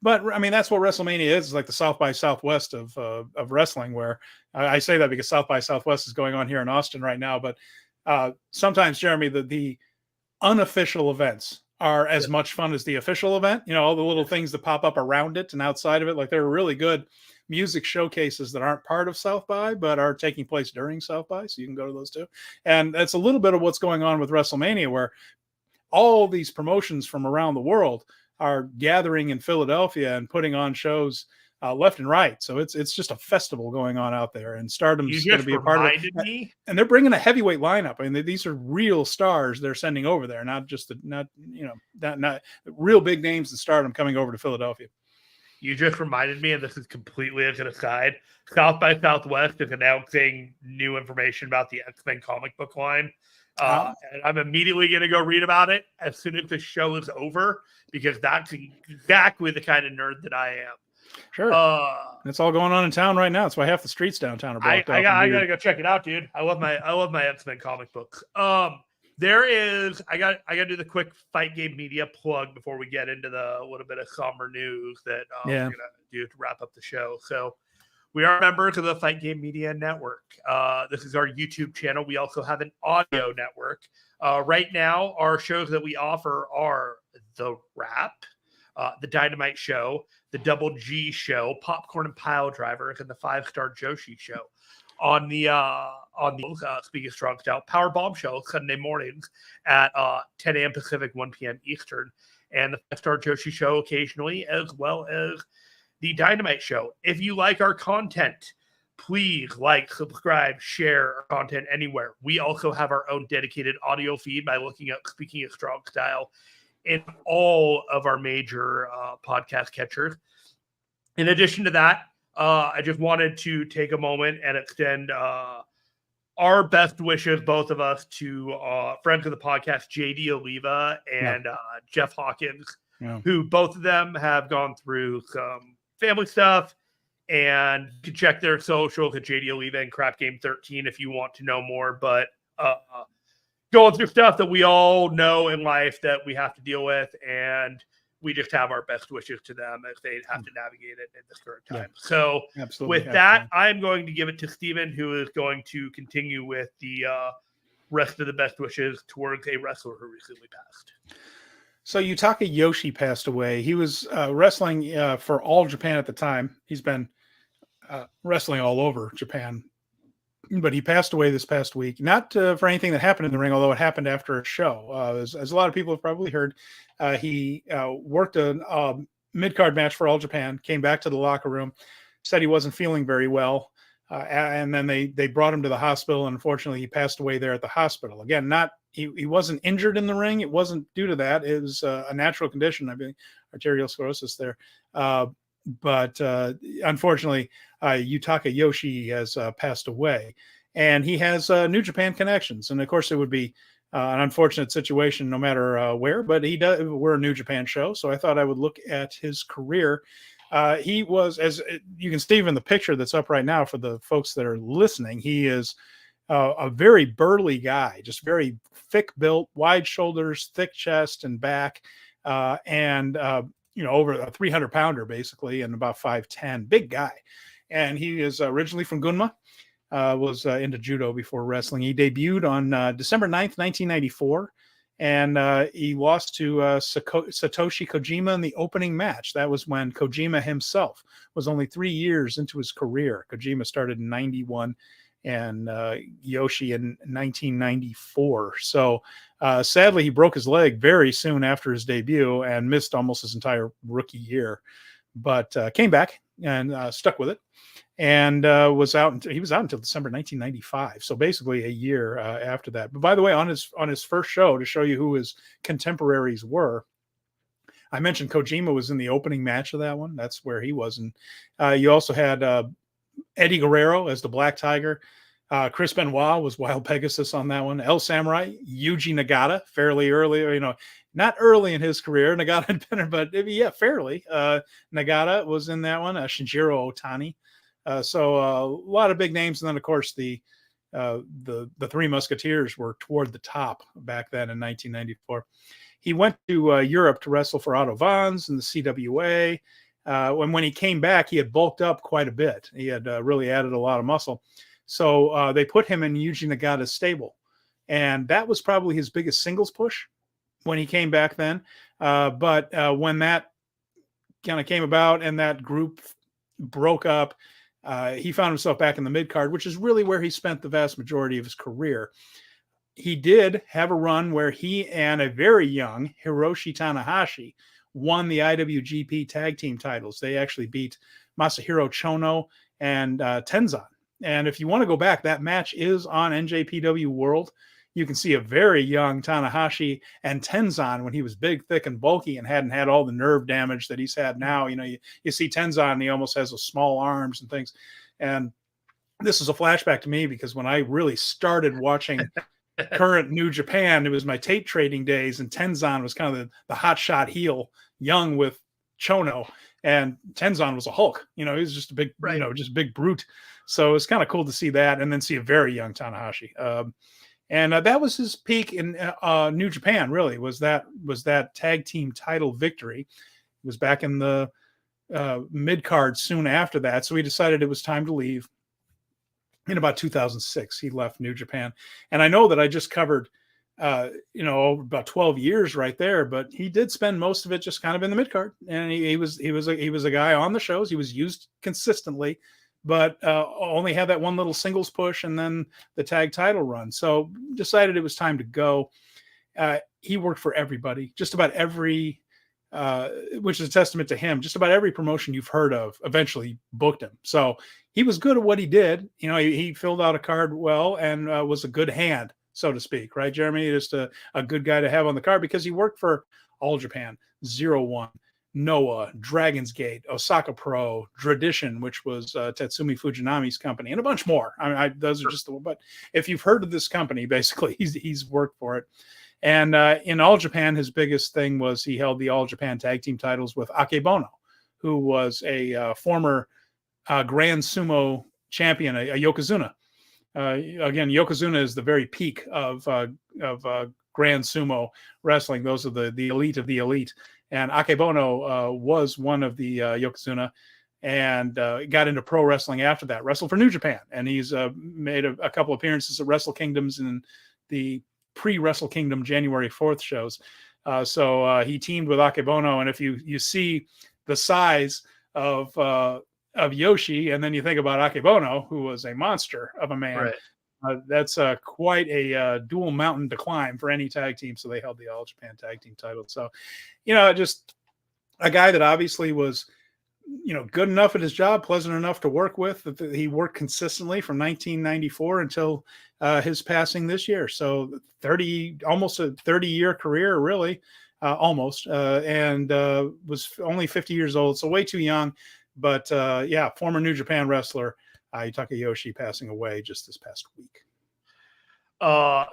But I mean, that's what WrestleMania is. It's like the South by Southwest of wrestling, where I say that because South by Southwest is going on here in Austin right now. But sometimes, Jeremy, the unofficial events are as much fun as the official event. All the little things that pop up around it and outside of it. Like, there are really good music showcases that aren't part of South by, but are taking place during South by. So you can go to those too. And that's a little bit of what's going on with WrestleMania, where all these promotions from around the world are gathering in Philadelphia and putting on shows left and right. So it's just a festival going on out there, and Stardom's going to be a part of it. And they're bringing a heavyweight lineup. I mean, these are real stars they're sending over there, not real big names in Stardom coming over to Philadelphia. You just reminded me, and this is completely as an aside, South by Southwest is announcing new information about the X-Men comic book line. And I'm immediately going to go read about it as soon as the show is over, because that's exactly the kind of nerd that I am. Sure. It's all going on in town right now. That's why half the streets downtown are blocked off. I gotta go check it out, dude. I love my X-Men comic books. There is, I got to do the quick Fight Game Media plug before we get into the little bit of somber news that we're going to do to wrap up the show. So we are members of the Fight Game Media Network. This is our YouTube channel. We also have an audio network. Right now, our shows that we offer are The Wrap, The Dynamite Show, The Double G Show, Popcorn and Pile Drivers, and The 5-Star Joshi Show. On the Speaking Strong Style Power Bomb Show Sunday mornings at 10 a.m. Pacific, 1 p.m. Eastern, and the 5-Star Joshi Show occasionally, as well as the Dynamite Show. If you like our content, please like, subscribe, share our content anywhere. We also have our own dedicated audio feed by looking up Speaking of Strong Style in all of our major podcast catchers. In addition to that, I just wanted to take a moment and extend our best wishes, both of us, to friends of the podcast, JD Oliva and Jeff Hawkins, who both of them have gone through some family stuff. And you can check their socials at JD Oliva and Crap Game 13 if you want to know more. But going through stuff that we all know in life that we have to deal with, and we just have our best wishes to them as they have to navigate it at this current time. Yeah, so absolutely. with that, I'm going to give it to Steven, who is going to continue with the rest of the best wishes towards a wrestler who recently passed. So Yutaka Yoshie passed away. He was wrestling for All Japan at the time. He's been wrestling all over Japan, but he passed away this past week. Not for anything that happened in the ring, although it happened after a show. As a lot of people have probably heard, he worked a mid-card match for All Japan, came back to the locker room, said he wasn't feeling very well, and then they brought him to the hospital, and unfortunately he passed away there at the hospital. Again, he wasn't injured in the ring. It wasn't due to that. It was a natural condition. I mean, arterial sclerosis there. But unfortunately, Yutaka Yoshie has passed away, and he has New Japan connections. And of course, it would be an unfortunate situation no matter where. But we're a New Japan show, so I thought I would look at his career. He was, as you can see in the picture that's up right now for the folks that are listening, he is a very burly guy, just very thick built, wide shoulders, thick chest and back, and over a 300-pounder basically, and about 5'10", big guy. And he is originally from Gunma, was into judo before wrestling. He debuted on December 9th, 1994, and he lost to Satoshi Kojima in the opening match. That was when Kojima himself was only 3 years into his career. Kojima started in 91 and Yoshie in 1994. So sadly, he broke his leg very soon after his debut and missed almost his entire rookie year, but came back and stuck with it, and was out until December 1995. So basically a year after that. But by the way, on his first show, to show you who his contemporaries were, I mentioned Kojima was in the opening match of that one. That's where he was. And you also had Eddie Guerrero as the Black Tiger. Chris Benoit was Wild Pegasus on that one. El Samurai, Yuji Nagata, fairly early, not early in his career. Nagata had been, but yeah, fairly. Nagata was in that one. Shinjiro Otani. So a lot of big names. And then, of course, the Three Musketeers were toward the top back then in 1994. He went to Europe to wrestle for Otto Vons in the CWA. When he came back, he had bulked up quite a bit. He had really added a lot of muscle. So they put him in Yuji Nagata's stable. And that was probably his biggest singles push when he came back then. But when that kind of came about and that group broke up, he found himself back in the mid-card, which is really where he spent the vast majority of his career. He did have a run where he and a very young Hiroshi Tanahashi won the IWGP tag team titles. They actually beat Masahiro Chono and Tenzan. And if you want to go back, that match is on NJPW World. You can see a very young Tanahashi and Tenzan when he was big, thick, and bulky and hadn't had all the nerve damage that he's had now. You see Tenzan, and he almost has those small arms and things. And this is a flashback to me because when I really started watching current New Japan, it was my tape trading days, and Tenzan was kind of the hot shot heel, young with Chono, and Tenzan was a Hulk. He was just a big, just big brute. So it's kind of cool to see that, and then see a very young Tanahashi. And that was his peak in New Japan. Really, was that tag team title victory. It was back in the mid card soon after that. So he decided it was time to leave. In about 2006, he left New Japan, and I know that I just covered, about 12 years right there. But he did spend most of it just kind of in the mid card, and he was a guy on the shows. He was used consistently, but only had that one little singles push and then the tag title run. So decided it was time to go. He worked for everybody, just about every. Which is a testament to him. Just about every promotion you've heard of eventually booked him. So he was good at what he did. He filled out a card well and was a good hand, so to speak. Right, Jeremy? Just a good guy to have on the card because he worked for All Japan, 01, Noah, Dragon's Gate, Osaka Pro, Tradition, which was Tatsumi Fujinami's company, and a bunch more. Those are just the. But if you've heard of this company, basically, he's worked for it. And in All Japan, his biggest thing was he held the All Japan tag team titles with Akebono, who was a former Grand Sumo champion, a Yokozuna. again, Yokozuna is the very peak of Grand Sumo wrestling. Those are the elite of the elite. And Akebono was one of the Yokozuna, and got into pro wrestling after that. Wrestled for New Japan, and he's made a couple appearances at Wrestle Kingdoms in the pre-Wrestle Kingdom January 4th shows. So he teamed with Akebono, and if you see the size of Yoshie, and then you think about Akebono, who was a monster of a man, right. That's quite a dual mountain to climb for any tag team. So they held the All Japan Tag Team title. So, just a guy that obviously was, good enough at his job, pleasant enough to work with. That he worked consistently from 1994 until his passing this year. So almost a 30-year career, really, almost, and was only 50 years old, so way too young. But former New Japan wrestler Yutaka Yoshie passing away just this past week.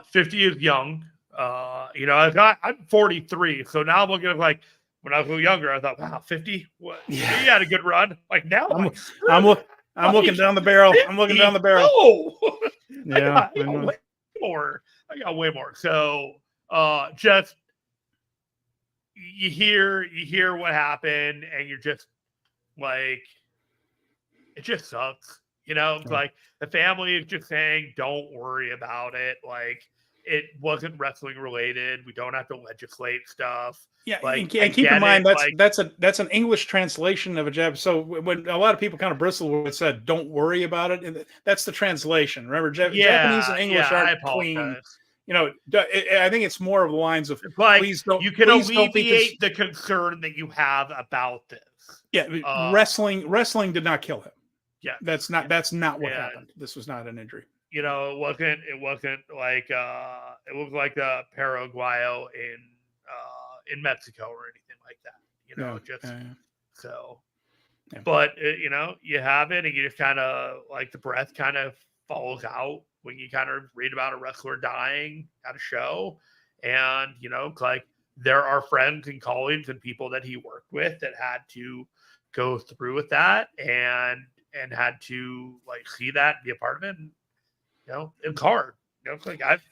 50 is young. I'm 43, so now I'm looking at like when I was a little younger, I thought, wow, 50? What? Yeah. You had a good run. Like now, I'm looking down the barrel. I'm looking down the barrel. No. Yeah, I got way more. I got way more. So, just you hear what happened, and you're just like, it just sucks. Like the family is just saying, don't worry about it. Like it wasn't wrestling related. We don't have to legislate stuff. Yeah, like, and keep in mind that's an English translation of a Japanese. So when a lot of people kind of bristle when it said "don't worry about it," that's the translation. Remember, Japanese and English aren't clean. I think it's more of the lines of please don't. You can alleviate the concern that you have about this. Yeah, wrestling did not kill him. Yeah, that's not what happened. This was not an injury. It wasn't like it looked like the Paraguayo in Mexico or anything like that. So. Yeah. But you have it, and you just kind of like the breath kind of falls out when you kind of read about a wrestler dying at a show, and like there are friends and colleagues and people that he worked with that had to go through with that and had to like see that and be a part of it. And, it's hard. It's like I've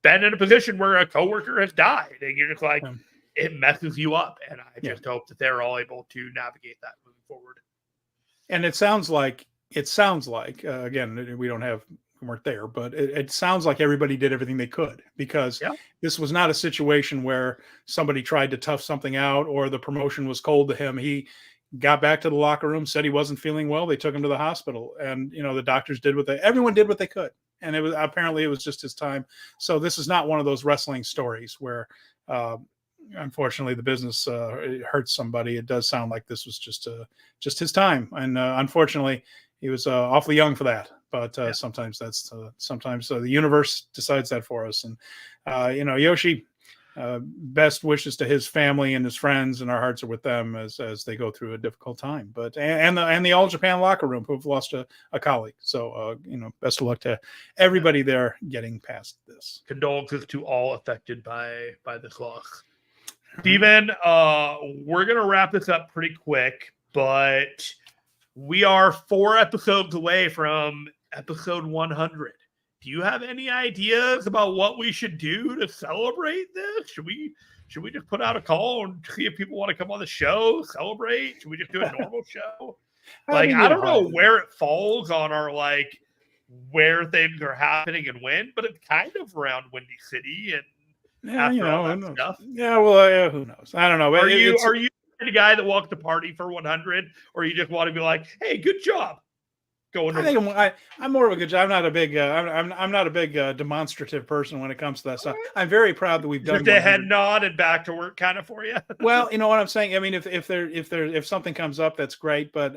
been in a position where a coworker has died, and you're just like, it messes you up. And I just hope that they're all able to navigate that moving forward. And it sounds like again, we weren't there, but it sounds like everybody did everything they could, because this was not a situation where somebody tried to tough something out or the promotion was cold to him. He got back to the locker room, said he wasn't feeling well. They took him to the hospital, and the doctors did everyone did what they could. And it was just his time. So this is not one of those wrestling stories where, unfortunately, the business hurts somebody. It does sound like this was just his time, and unfortunately, he was awfully young for that. But sometimes the universe decides that for us. And Yoshie, best wishes to his family and his friends, and our hearts are with them as they go through a difficult time. But and the All Japan locker room who've lost a colleague. So best of luck to everybody there getting past this. Condolences to all affected by this loss. Steven, we're gonna wrap this up pretty quick, but we are 4 episodes away from episode 100. Do you have any ideas about what we should do to celebrate this? Should we just put out a call and see if people want to come on the show, celebrate? Should we just do a normal show? I don't know where it falls on our where things are happening and when, but it's kind of around Windy City and all that stuff. Yeah, well, who knows? I don't know. Are you the guy that walked the party for 100, or you just want to be like, hey, good job? I think I'm more of a good job. I'm not a big I'm not a big demonstrative person when it comes to that stuff. I'm very proud that we've done just a head nod and back to work kind of for you. Well, you know what I'm saying. I mean, if something comes up, that's great. But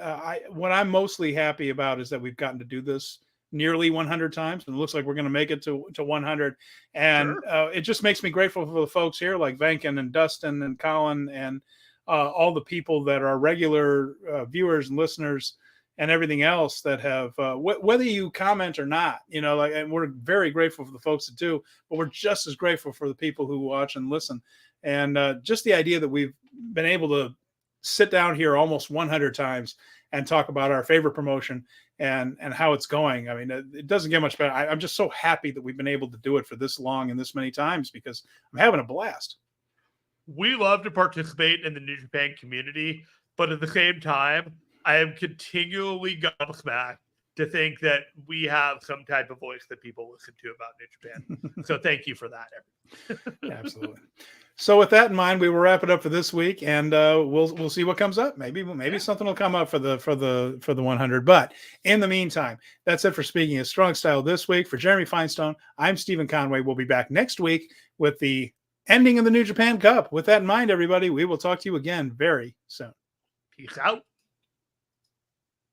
what I'm mostly happy about is that we've gotten to do this nearly 100 times, and it looks like we're going to make it to 100. And it just makes me grateful for the folks here, like Venkin and Dustin and Colin and all the people that are regular viewers and listeners and everything else that have, whether you comment or not, and we're very grateful for the folks that do, but we're just as grateful for the people who watch and listen. And just the idea that we've been able to sit down here almost 100 times and talk about our favorite promotion and how it's going. I mean, it doesn't get much better. I'm just so happy that we've been able to do it for this long and this many times because I'm having a blast. We love to participate in the New Japan community, but at the same time, I am continually gobsmacked to think that we have some type of voice that people listen to about New Japan. So thank you for that. Absolutely. So with that in mind, we will wrap it up for this week, and we'll see what comes up. Maybe something will come up for the 100. But in the meantime, that's it for Speaking of Strong Style this week. For Jeremy Finestone, I'm Steven Conway. We'll be back next week with the ending of the New Japan Cup. With that in mind, everybody, we will talk to you again very soon. Peace out.